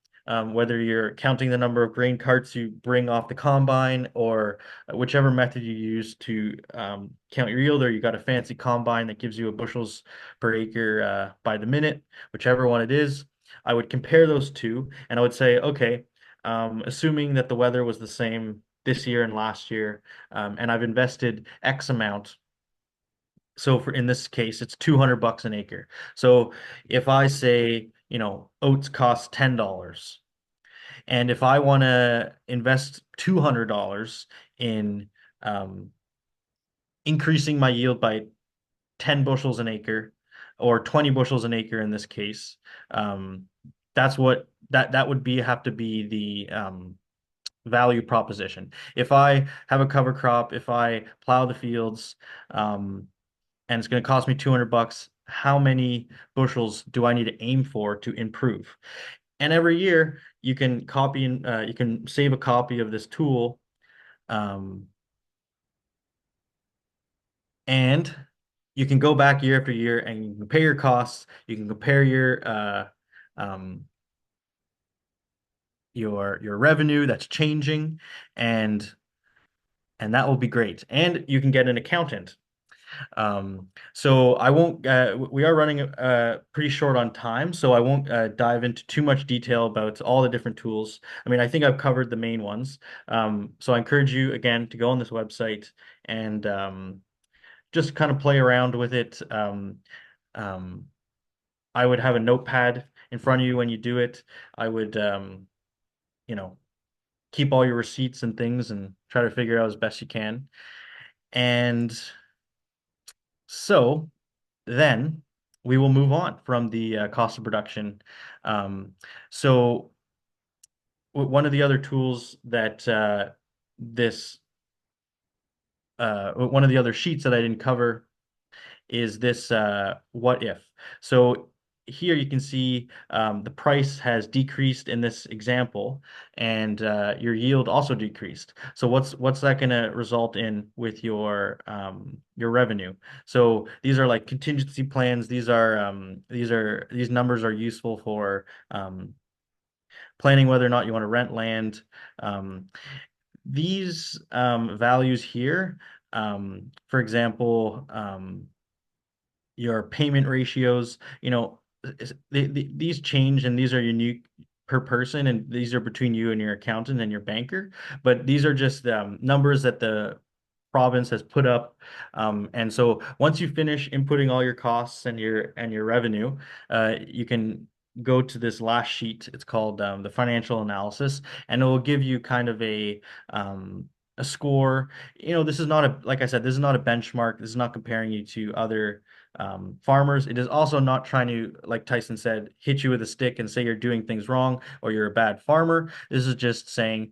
whether you're counting the number of grain carts you bring off the combine or whichever method you use to count your yield, or you got a fancy combine that gives you a bushels per acre by the minute, whichever one it is. I would compare those two and I would say, okay, assuming that the weather was the same this year and last year, and I've invested X amount, so for in this case, it's 200 bucks an acre. So if I say, oats cost $10, and if I want to invest $200 in um, increasing my yield by 10 bushels an acre or 20 bushels an acre in this case, um, that's what that would be have to be the value proposition. If I have a cover crop, if I plow the fields, and it's going to cost me 200 bucks. How many bushels do I need to aim for to improve? And every year you can copy and you can save a copy of this tool, um, and you can go back year after year and you can compare your costs. You can compare um, your revenue that's changing, and that will be great. And you can get an accountant. So I won't, we are running pretty short on time, so I won't dive into too much detail about all the different tools. I mean, I think I've covered the main ones. So I encourage you again to go on this website and just kind of play around with it. Um, I would have a notepad in front of you when you do it. I would, you know, keep all your receipts and things and try to figure out as best you can. And so then we will move on from the cost of production. Um, so one of the other tools that this one of the other sheets that I didn't cover is this what if. So here you can see the price has decreased in this example, and your yield also decreased. So what's that going to result in with your revenue? So these are like contingency plans. These numbers are useful for planning whether or not you want to rent land. Um, these values here, for example, your payment ratios, these change and these are unique per person, and these are between you and your accountant and your banker. But these are just numbers that the province has put up. And so once you finish inputting all your costs and your revenue, you can go to this last sheet. It's called the financial analysis, and it will give you kind of a score. This is not like I said, this is not a benchmark. This is not comparing you to other farmers. It is also not trying to, like Tyson said, hit you with a stick and say you're doing things wrong or you're a bad farmer. This is just saying,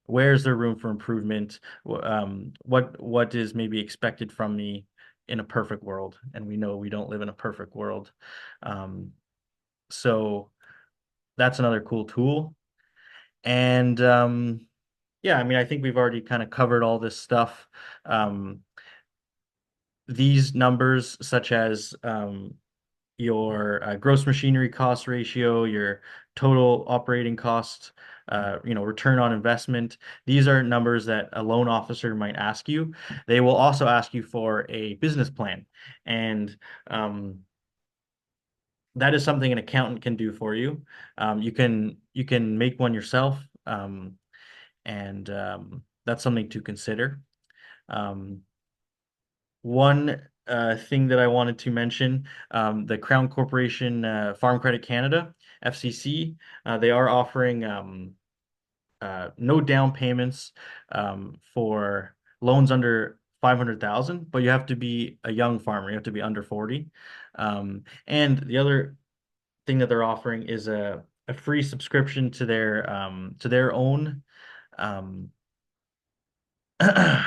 where's there room for improvement? What is maybe expected from me in a perfect world? And we know we don't live in a perfect world. Um, so that's another cool tool. And yeah, I mean, I think we've already kind of covered all this stuff. Um, these numbers, such as your gross machinery cost ratio, your total operating cost, return on investment. These are numbers that a loan officer might ask you. They will also ask you for a business plan, and that is something an accountant can do for you. You can make one yourself, and that's something to consider. Um, One thing that I wanted to mention, the Crown Corporation Farm Credit Canada, FCC, they are offering no down payments for loans under 500,000, but you have to be a young farmer. You have to be under 40. And the other thing that they're offering is a free subscription to their own um, uh,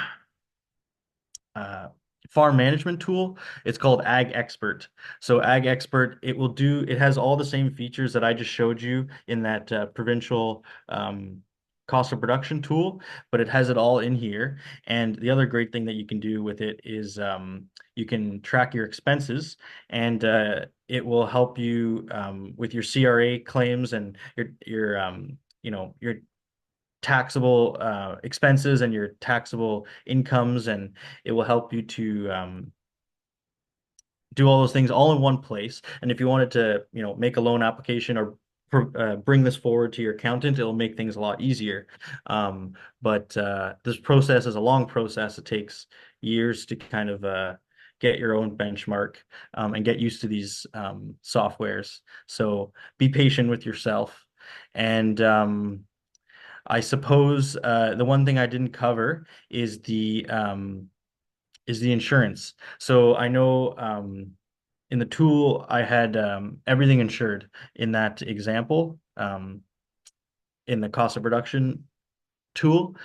farm management tool. It's called Ag Expert. So Ag Expert, it has all the same features that I just showed you in that provincial cost of production tool, but it has it all in here. And the other great thing that you can do with it is you can track your expenses, and it will help you with your CRA claims and your taxable expenses and your taxable incomes, and it will help you to do all those things all in one place. And if you wanted to, make a loan application or bring this forward to your accountant, it'll make things a lot easier. But this process is a long process. It takes years to kind of get your own benchmark and get used to these softwares. So be patient with yourself. And I suppose the one thing I didn't cover is the insurance. So I know in the tool I had everything insured in that example in the cost of production tool.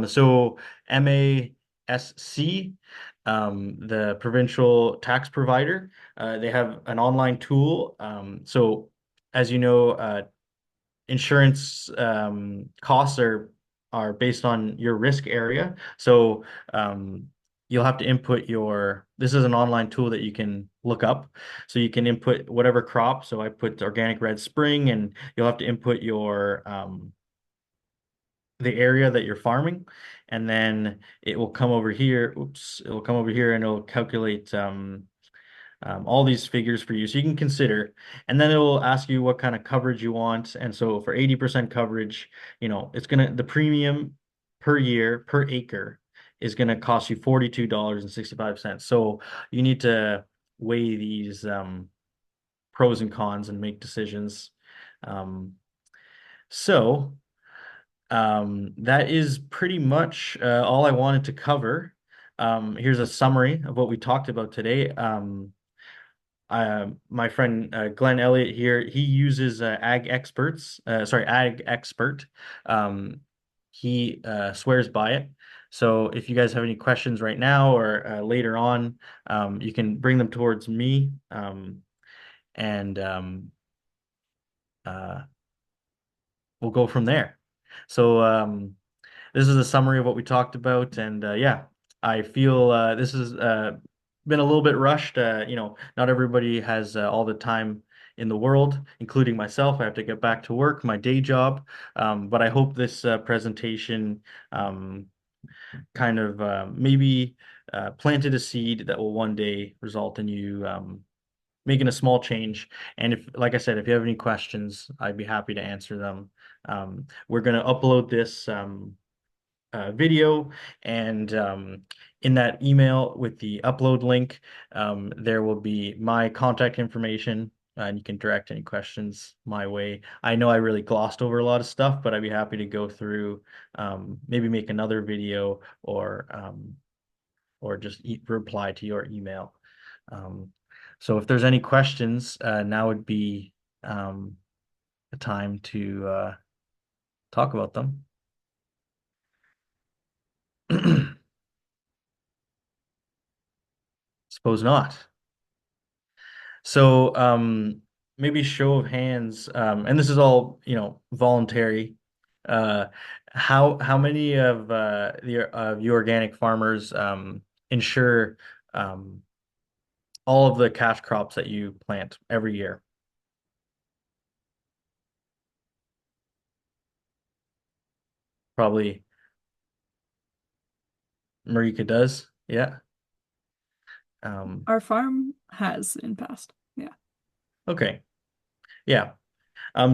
So MASC, the provincial tax provider, they have an online tool. So as you know, insurance costs are based on your risk area. So you'll have to input this is an online tool that you can look up. So you can input whatever crop. So I put organic red spring, and you'll have to input the area that you're farming, and then it will come over here. Oops, it will come over here and it'll calculate all these figures for you so you can consider. And then it will ask you what kind of coverage you want. And so for 80% coverage, the premium per year per acre is going to cost you $42.65. So you need to weigh these pros and cons and make decisions. Um, so that is pretty much all I wanted to cover. Here's a summary of what we talked about today. My friend Glenn Elliott here, he uses Ag Expert. Um, he swears by it. So if you guys have any questions right now or later on, you can bring them towards me, and uh, we'll go from there. So this is a summary of what we talked about, and yeah, I feel this has been a little bit rushed. Not everybody has all the time in the world, including myself. I have to get back to work, my day job. But I hope this presentation um, kind of maybe planted a seed that will one day result in you making a small change. And if, like I said, if you have any questions, I'd be happy to answer them. We're going to upload this video, and in that email with the upload link, there will be my contact information, and you can direct any questions my way. I know I really glossed over a lot of stuff, but I'd be happy to go through, maybe make another video or just reply to your email. Um, so if there's any questions, now would be the time to talk about them. Suppose not. So maybe show of hands, and this is all, voluntary. Uh, how many of you organic farmers ensure um, all of the cash crops that you plant every year? Probably Marika does. Yeah. Um, Our farm has in past. Yeah. okay. Yeah.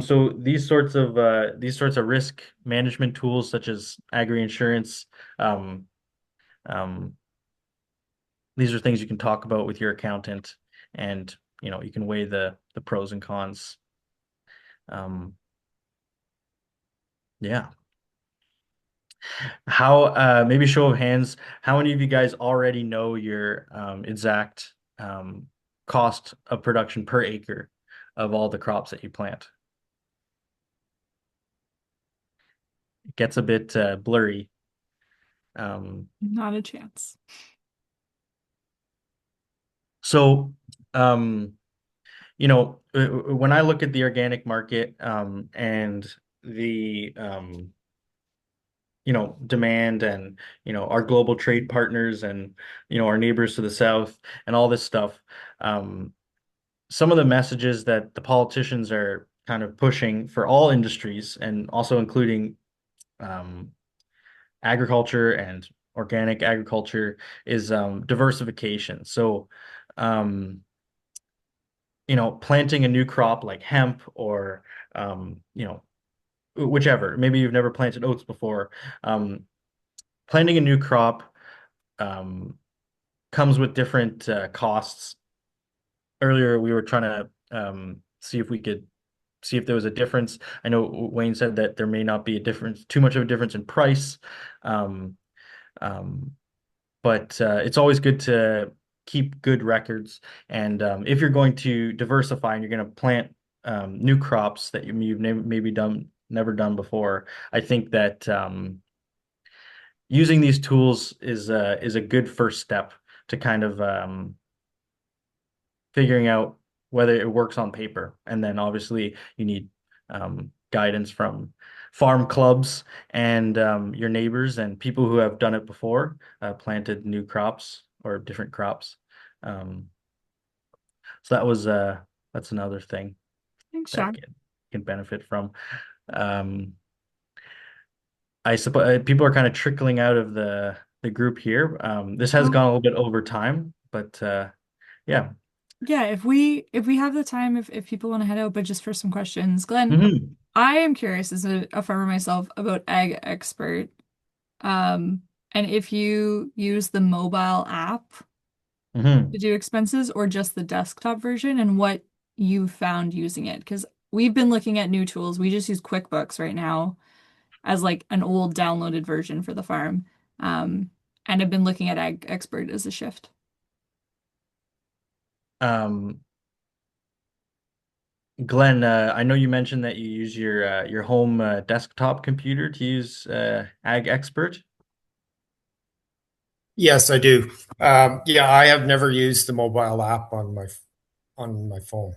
So these sorts of risk management tools such as agri insurance, um, um, these are things you can talk about with your accountant, and you can weigh the pros and cons. Um, yeah. How maybe show of hands, how many of you guys already know your exact cost of production per acre of all the crops that you plant? It gets a bit blurry. Not a chance. So, um, when I look at the organic market, and the demand, and our global trade partners, and our neighbors to the south, and all this stuff, um, some of the messages that the politicians are kind of pushing for all industries, and also including um, agriculture and organic agriculture, is diversification. So, um, planting a new crop like hemp, or whichever. Maybe you've never planted oats before. Um, Planting a new crop um, comes with different costs. Earlier, we were trying to see if we could see if there was a difference. I know Wayne said that there may not be a difference, too much of a difference in price. Um, um, but it's always good to keep good records. And if you're going to diversify and you're going to plant new crops that you've maybe never done before, I think that using these tools is a good first step to kind of figuring out whether it works on paper. And then obviously you need guidance from farm clubs, and your neighbors and people who have done it before, planted new crops or different crops. Um, so that's another thing Thanks, that Jacques. can benefit from. Um, I suppose people are kind of trickling out of the group here. This has Oh, gone a little bit over time, but yeah. yeah, if we have the time, if people want to head out, but just for some questions, Glenn, Hmm. I am curious as a farmer myself about Ag Expert. And if you use the mobile app to Hmm. do expenses or just the desktop version, and what you found using it. Because we've been looking at new tools. We just use QuickBooks right now as like an old downloaded version for the farm. Um, and I've been looking at Ag Expert as a shift. Um, Glenn, I know you mentioned that you use your home desktop computer to use Ag Expert. Yes, I do. Yeah, I have never used the mobile app on my phone.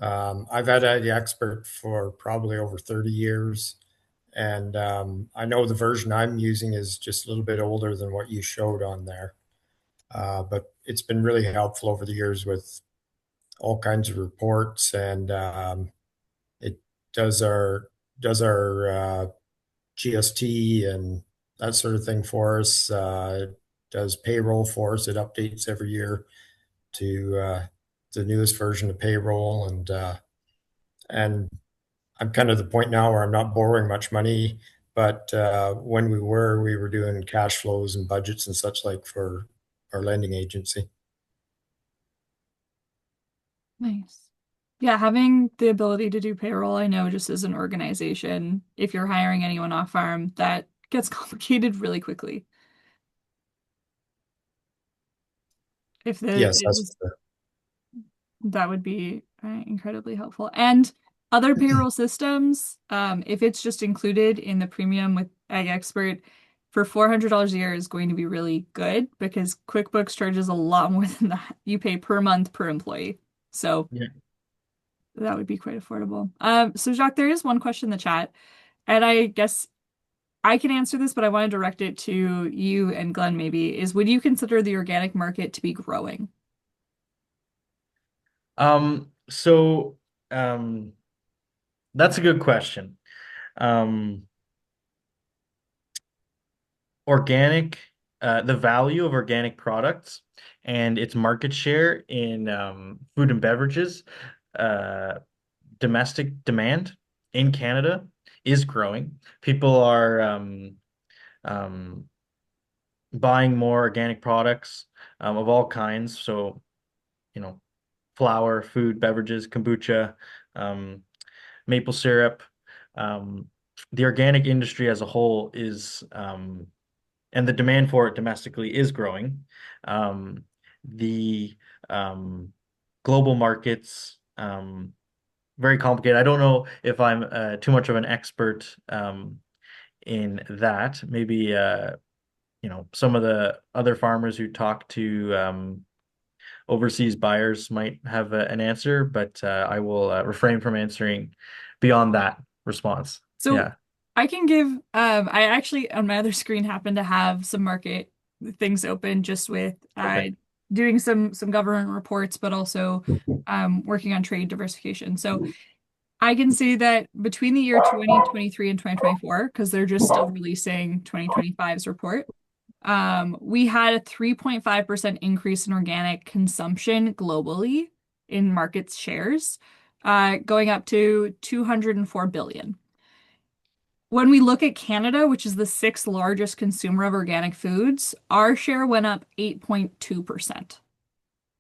I've had Ag Expert for probably over 30 years, and I know the version I'm using is just a little bit older than what you showed on there. But it's been really helpful over the years with all kinds of reports, and it does our GST and that sort of thing for us. It does payroll for us. It updates every year to the newest version of payroll, and I'm kind of the point now where I'm not borrowing much money, but when we were doing cash flows and budgets and such like for our lending agency. Nice. Yeah, having the ability to do payroll, I know just as an organization, if you're hiring anyone off farm, that gets complicated really quickly. If the Yes, it that's was That would be incredibly helpful. And other payroll systems, if it's just included in the premium with Ag Expert for $400 a year is going to be really good because QuickBooks charges a lot more than that. You pay per month per employee. So Yeah. that would be quite affordable. So Jacques, there is one question in the chat, and I guess I can answer this, but I want to direct it to you and Glenn maybe, is would you consider the organic market to be growing? So that's a good question. Um, organic, the value of organic products and its market share in food and beverages, uh, domestic demand in Canada is growing. People are um, buying more organic products of all kinds. So, you know, flour, food, beverages, kombucha, um, maple syrup. Um, the organic industry as a whole is and the demand for it domestically is growing. Um, the global markets, very complicated. I don't know if I'm too much of an expert in that. Maybe some of the other farmers who talk to overseas buyers might have an answer, but I will refrain from answering beyond that response. So Yeah. I can give I actually on my other screen happen to have some market things open just with Perfect. doing some government reports, but also working on trade diversification. So I can say that between the year 2023 and 2024, because they're just still releasing 2025's report, we had a 3.5% increase in organic consumption globally in market shares, going up to 204 billion. When we look at Canada, which is the sixth largest consumer of organic foods, our share went up 8.2%.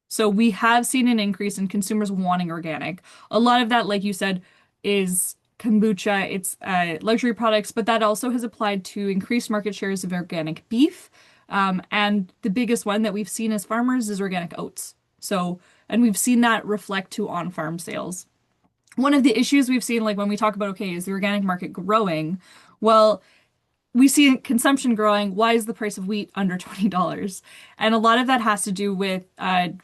So we have seen an increase in consumers wanting organic. A lot of that, like you said, is kombucha, it's luxury products, but that also has applied to increased market shares of organic beef. And the biggest one that we've seen as farmers is organic oats. So, and we've seen that reflect to on-farm sales. One of the issues we've seen, like when we talk about, okay, is the organic market growing? Well, we see consumption growing. Why is the price of wheat under $20? And a lot of that has to do with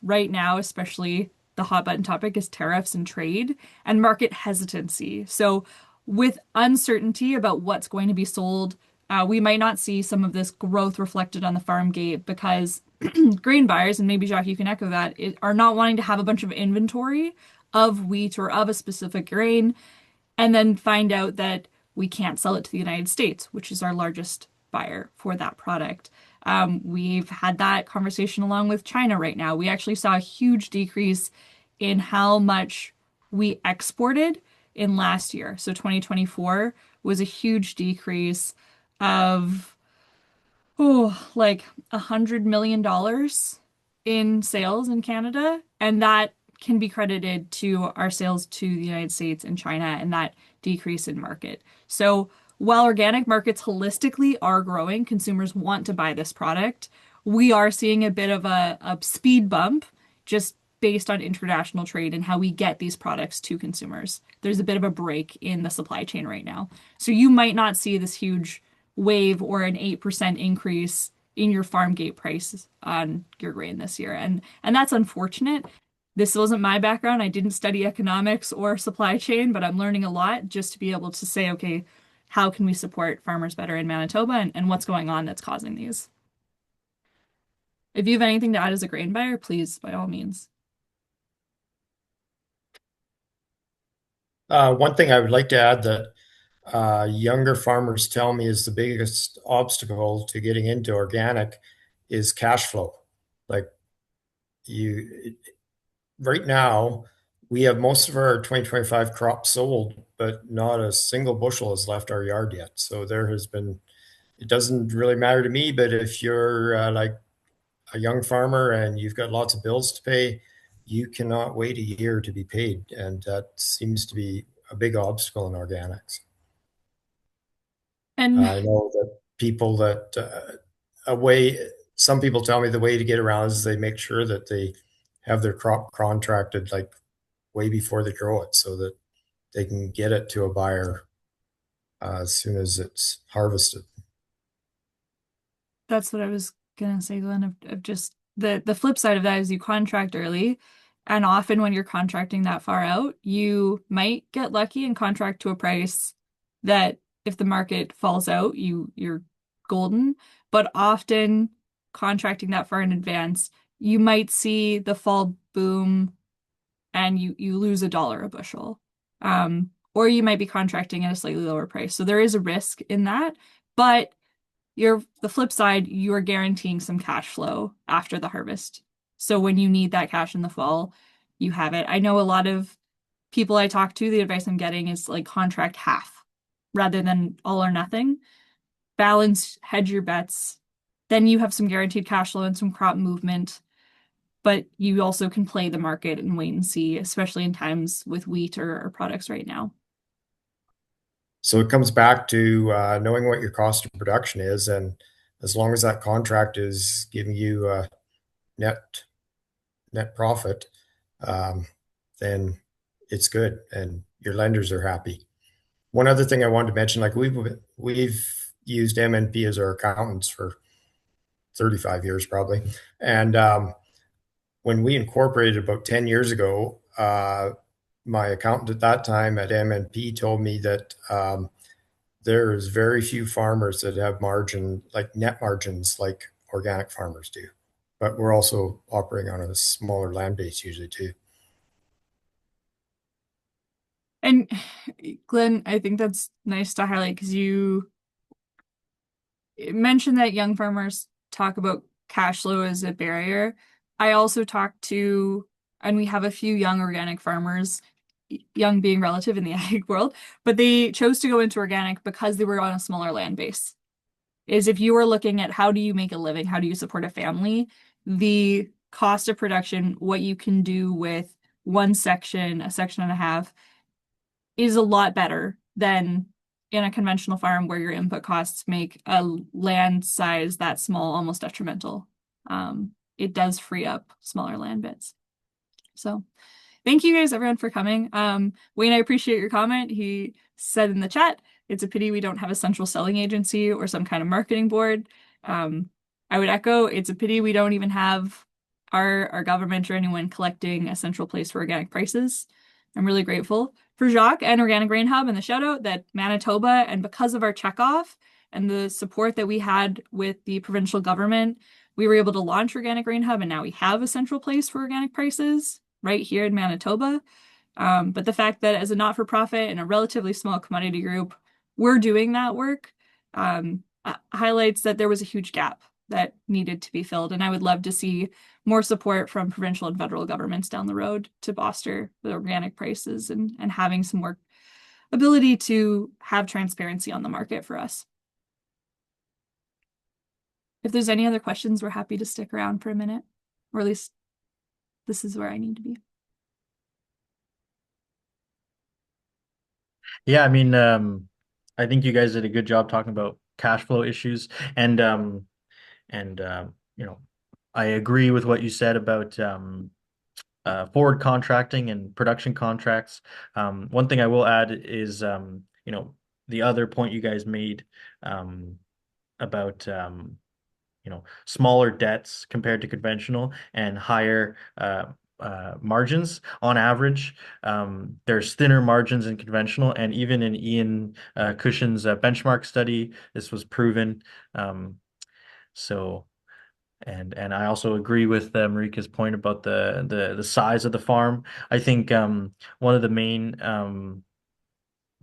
right now, especially the hot button topic is tariffs and trade and market hesitancy. So, with uncertainty about what's going to be sold, we might not see some of this growth reflected on the farm gate because grain buyers, and maybe Jacques, you can echo that, are not wanting to have a bunch of inventory of wheat or of a specific grain and then find out that we can't sell it to the United States, which is our largest buyer for that product. We've had that conversation along with China right now. We actually saw a huge decrease in how much we exported in last year. So 2024 was a huge decrease of like $100 million in sales in Canada, and that can be credited to our sales to the United States and China and that decrease in market. So while organic markets holistically are growing, consumers want to buy this product, we are seeing a bit of a speed bump just based on international trade and how we get these products to consumers. There's a bit of a break in the supply chain right now. So you might not see this huge wave or an 8% increase in your farm gate price on your grain this year. And that's unfortunate. This wasn't my background. I didn't study economics or supply chain, but I'm learning a lot just to be able to say, okay, how can we support farmers better in Manitoba and what's going on that's causing these? If you have anything to add as a grain buyer, please, by all means. one thing I would like to add that younger farmers tell me is the biggest obstacle to getting into organic is cash flow. Like you, right now, we have most of our 2025 crop sold, but not a single bushel has left our yard yet. So there has been, it doesn't really matter to me, but if you're like a young farmer and you've got lots of bills to pay, you cannot wait a year to be paid, and that seems to be a big obstacle in organics. And I know that people that a way some people tell me the way to get around is they make sure that they have their crop contracted like way before they grow it, so that they can get it to a buyer as soon as it's harvested. that's what I was gonna say, Glenn, of just the flip side of that is you contract early. And often when you're contracting that far out, you might get lucky and contract to a price that if the market falls out, you're golden. But often contracting that far in advance, you might see the fall boom and you lose $1 a bushel. Or you might be contracting at a slightly lower price. So there is a risk in that. But you're the flip side, you are guaranteeing some cash flow after the harvest. So when you need that cash in the fall, you have it. I know a lot of people I talk to, the advice I'm getting is like contract half rather than all or nothing. Balance, hedge your bets. Then you have some guaranteed cash flow and some crop movement, but you also can play the market and wait and see, especially in times with wheat or products right now. So it comes back to knowing what your cost of production is, and as long as that contract is giving you a net profit, um, then it's good, and your lenders are happy. One other thing I wanted to mention, like we've used MNP as our accountants for 35 years probably, and when we incorporated about 10 years ago, my accountant at that time at MNP told me that there is very few farmers that have margin, like net margins, like organic farmers do. But we're also operating on a smaller land base usually too. And Glenn, I think that's nice to highlight because you mentioned that young farmers talk about cash flow as a barrier. I also talk to, and we have a few young organic farmers, young being relative in the ag world, but they chose to go into organic because they were on a smaller land base. Is if you were looking at how do you make a living, how do you support a family, the cost of production, what you can do with one section, a section and a half, is a lot better than in a conventional farm where your input costs make a land size that small almost detrimental. It does free up smaller land bits. So thank you guys, everyone, for coming. Wayne, I appreciate your comment. He said in the chat, it's a pity we don't have a central selling agency or some kind of marketing board. I would echo, it's a pity we don't even have our government or anyone collecting a central place for organic prices. I'm really grateful for Jacques and Organic Grain Hub and the shout out that Manitoba, and because of our checkoff and the support that we had with the provincial government, we were able to launch Organic Grain Hub, and now we have a central place for organic prices right here in Manitoba. But the fact that as a not-for-profit and a relatively small commodity group, we're doing that work highlights that there was a huge gap that needed to be filled. And I would love to see more support from provincial and federal governments down the road to bolster the organic prices and having some more ability to have transparency on the market for us. If there's any other questions, we're happy to stick around for a minute, or at least this is where I need to be. Yeah, I mean, I think you guys did a good job talking about cash flow issues, and you know, I agree with what you said about forward contracting and production contracts. One thing I will add is, the other point you guys made about smaller debts compared to conventional and higher margins on average. There's thinner margins in conventional, and even in Ian Cushion's benchmark study, this was proven. So, and I also agree with Marika's point about the size of the farm. I think one of the main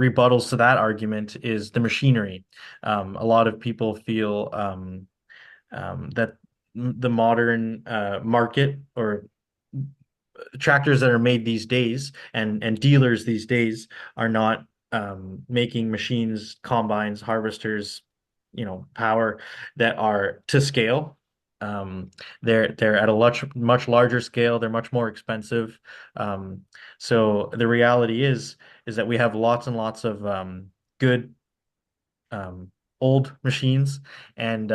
rebuttals to that argument is the machinery. A lot of people feel that the modern market, or tractors that are made these days, and dealers these days, are not making machines, combines, harvesters, power that are to scale. They're at a much larger scale. They're much more expensive. Um, so the reality is that we have lots and lots of good old machines, and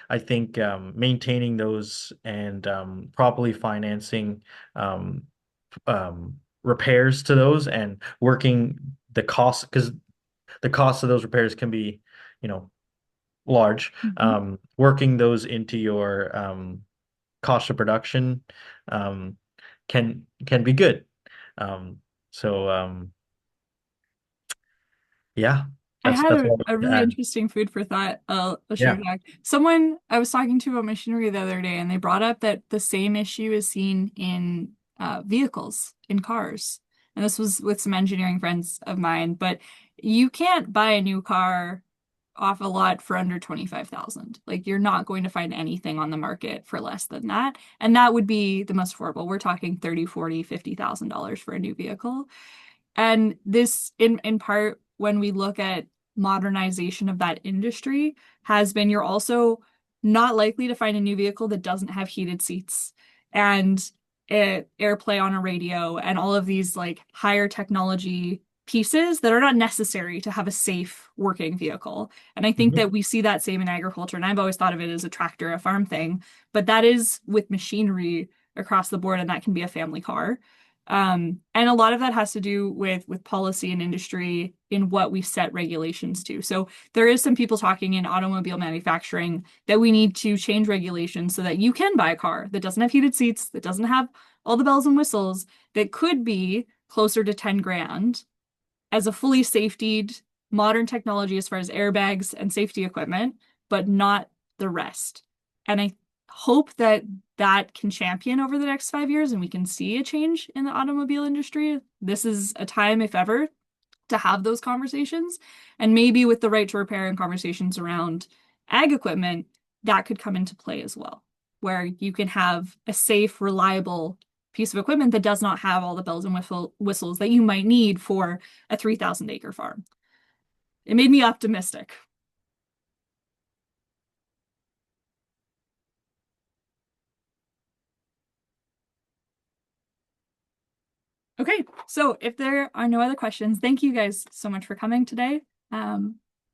I think maintaining those and properly financing um, repairs to those and working the cost, because the cost of those repairs can be, you know, large. Mhm. Working those into your cost of production um, can be good. Um, so yeah, I had that's all a I would really add. interesting food for thought. I'll share, Yeah. Jack. Someone I was talking to about machinery the other day, and they brought up that the same issue is seen in vehicles, in cars. And this was with some engineering friends of mine, but you can't buy a new car off a lot for under 25,000. Like you're not going to find anything on the market for less than that. And that would be the most affordable. We're talking 30, 40, $50,000 for a new vehicle. And this, in part, when we look at modernization of that industry, has been you're also not likely to find a new vehicle that doesn't have heated seats and AirPlay on a radio and all of these like higher technology pieces that are not necessary to have a safe working vehicle. And I think Mhm. that we see that same in agriculture. And I've always thought of it as a tractor, a farm thing, but that is with machinery across the board, and that can be a family car. And a lot of that has to do with policy and industry in what we set regulations to. So there is some people talking in automobile manufacturing that we need to change regulations so that you can buy a car that doesn't have heated seats, that doesn't have all the bells and whistles, that could be closer to 10 grand as a fully safetied modern technology as far as airbags and safety equipment, but not the rest. And I hope that that can champion over the next 5 years and we can see a change in the automobile industry. This is a time, if ever, to have those conversations. And maybe with the right to repair and conversations around ag equipment, that could come into play as well, where you can have a safe, reliable piece of equipment that does not have all the bells and whistles that you might need for a 3,000-acre farm. It made me optimistic. Okay, so if there are no other questions, thank you guys so much for coming today.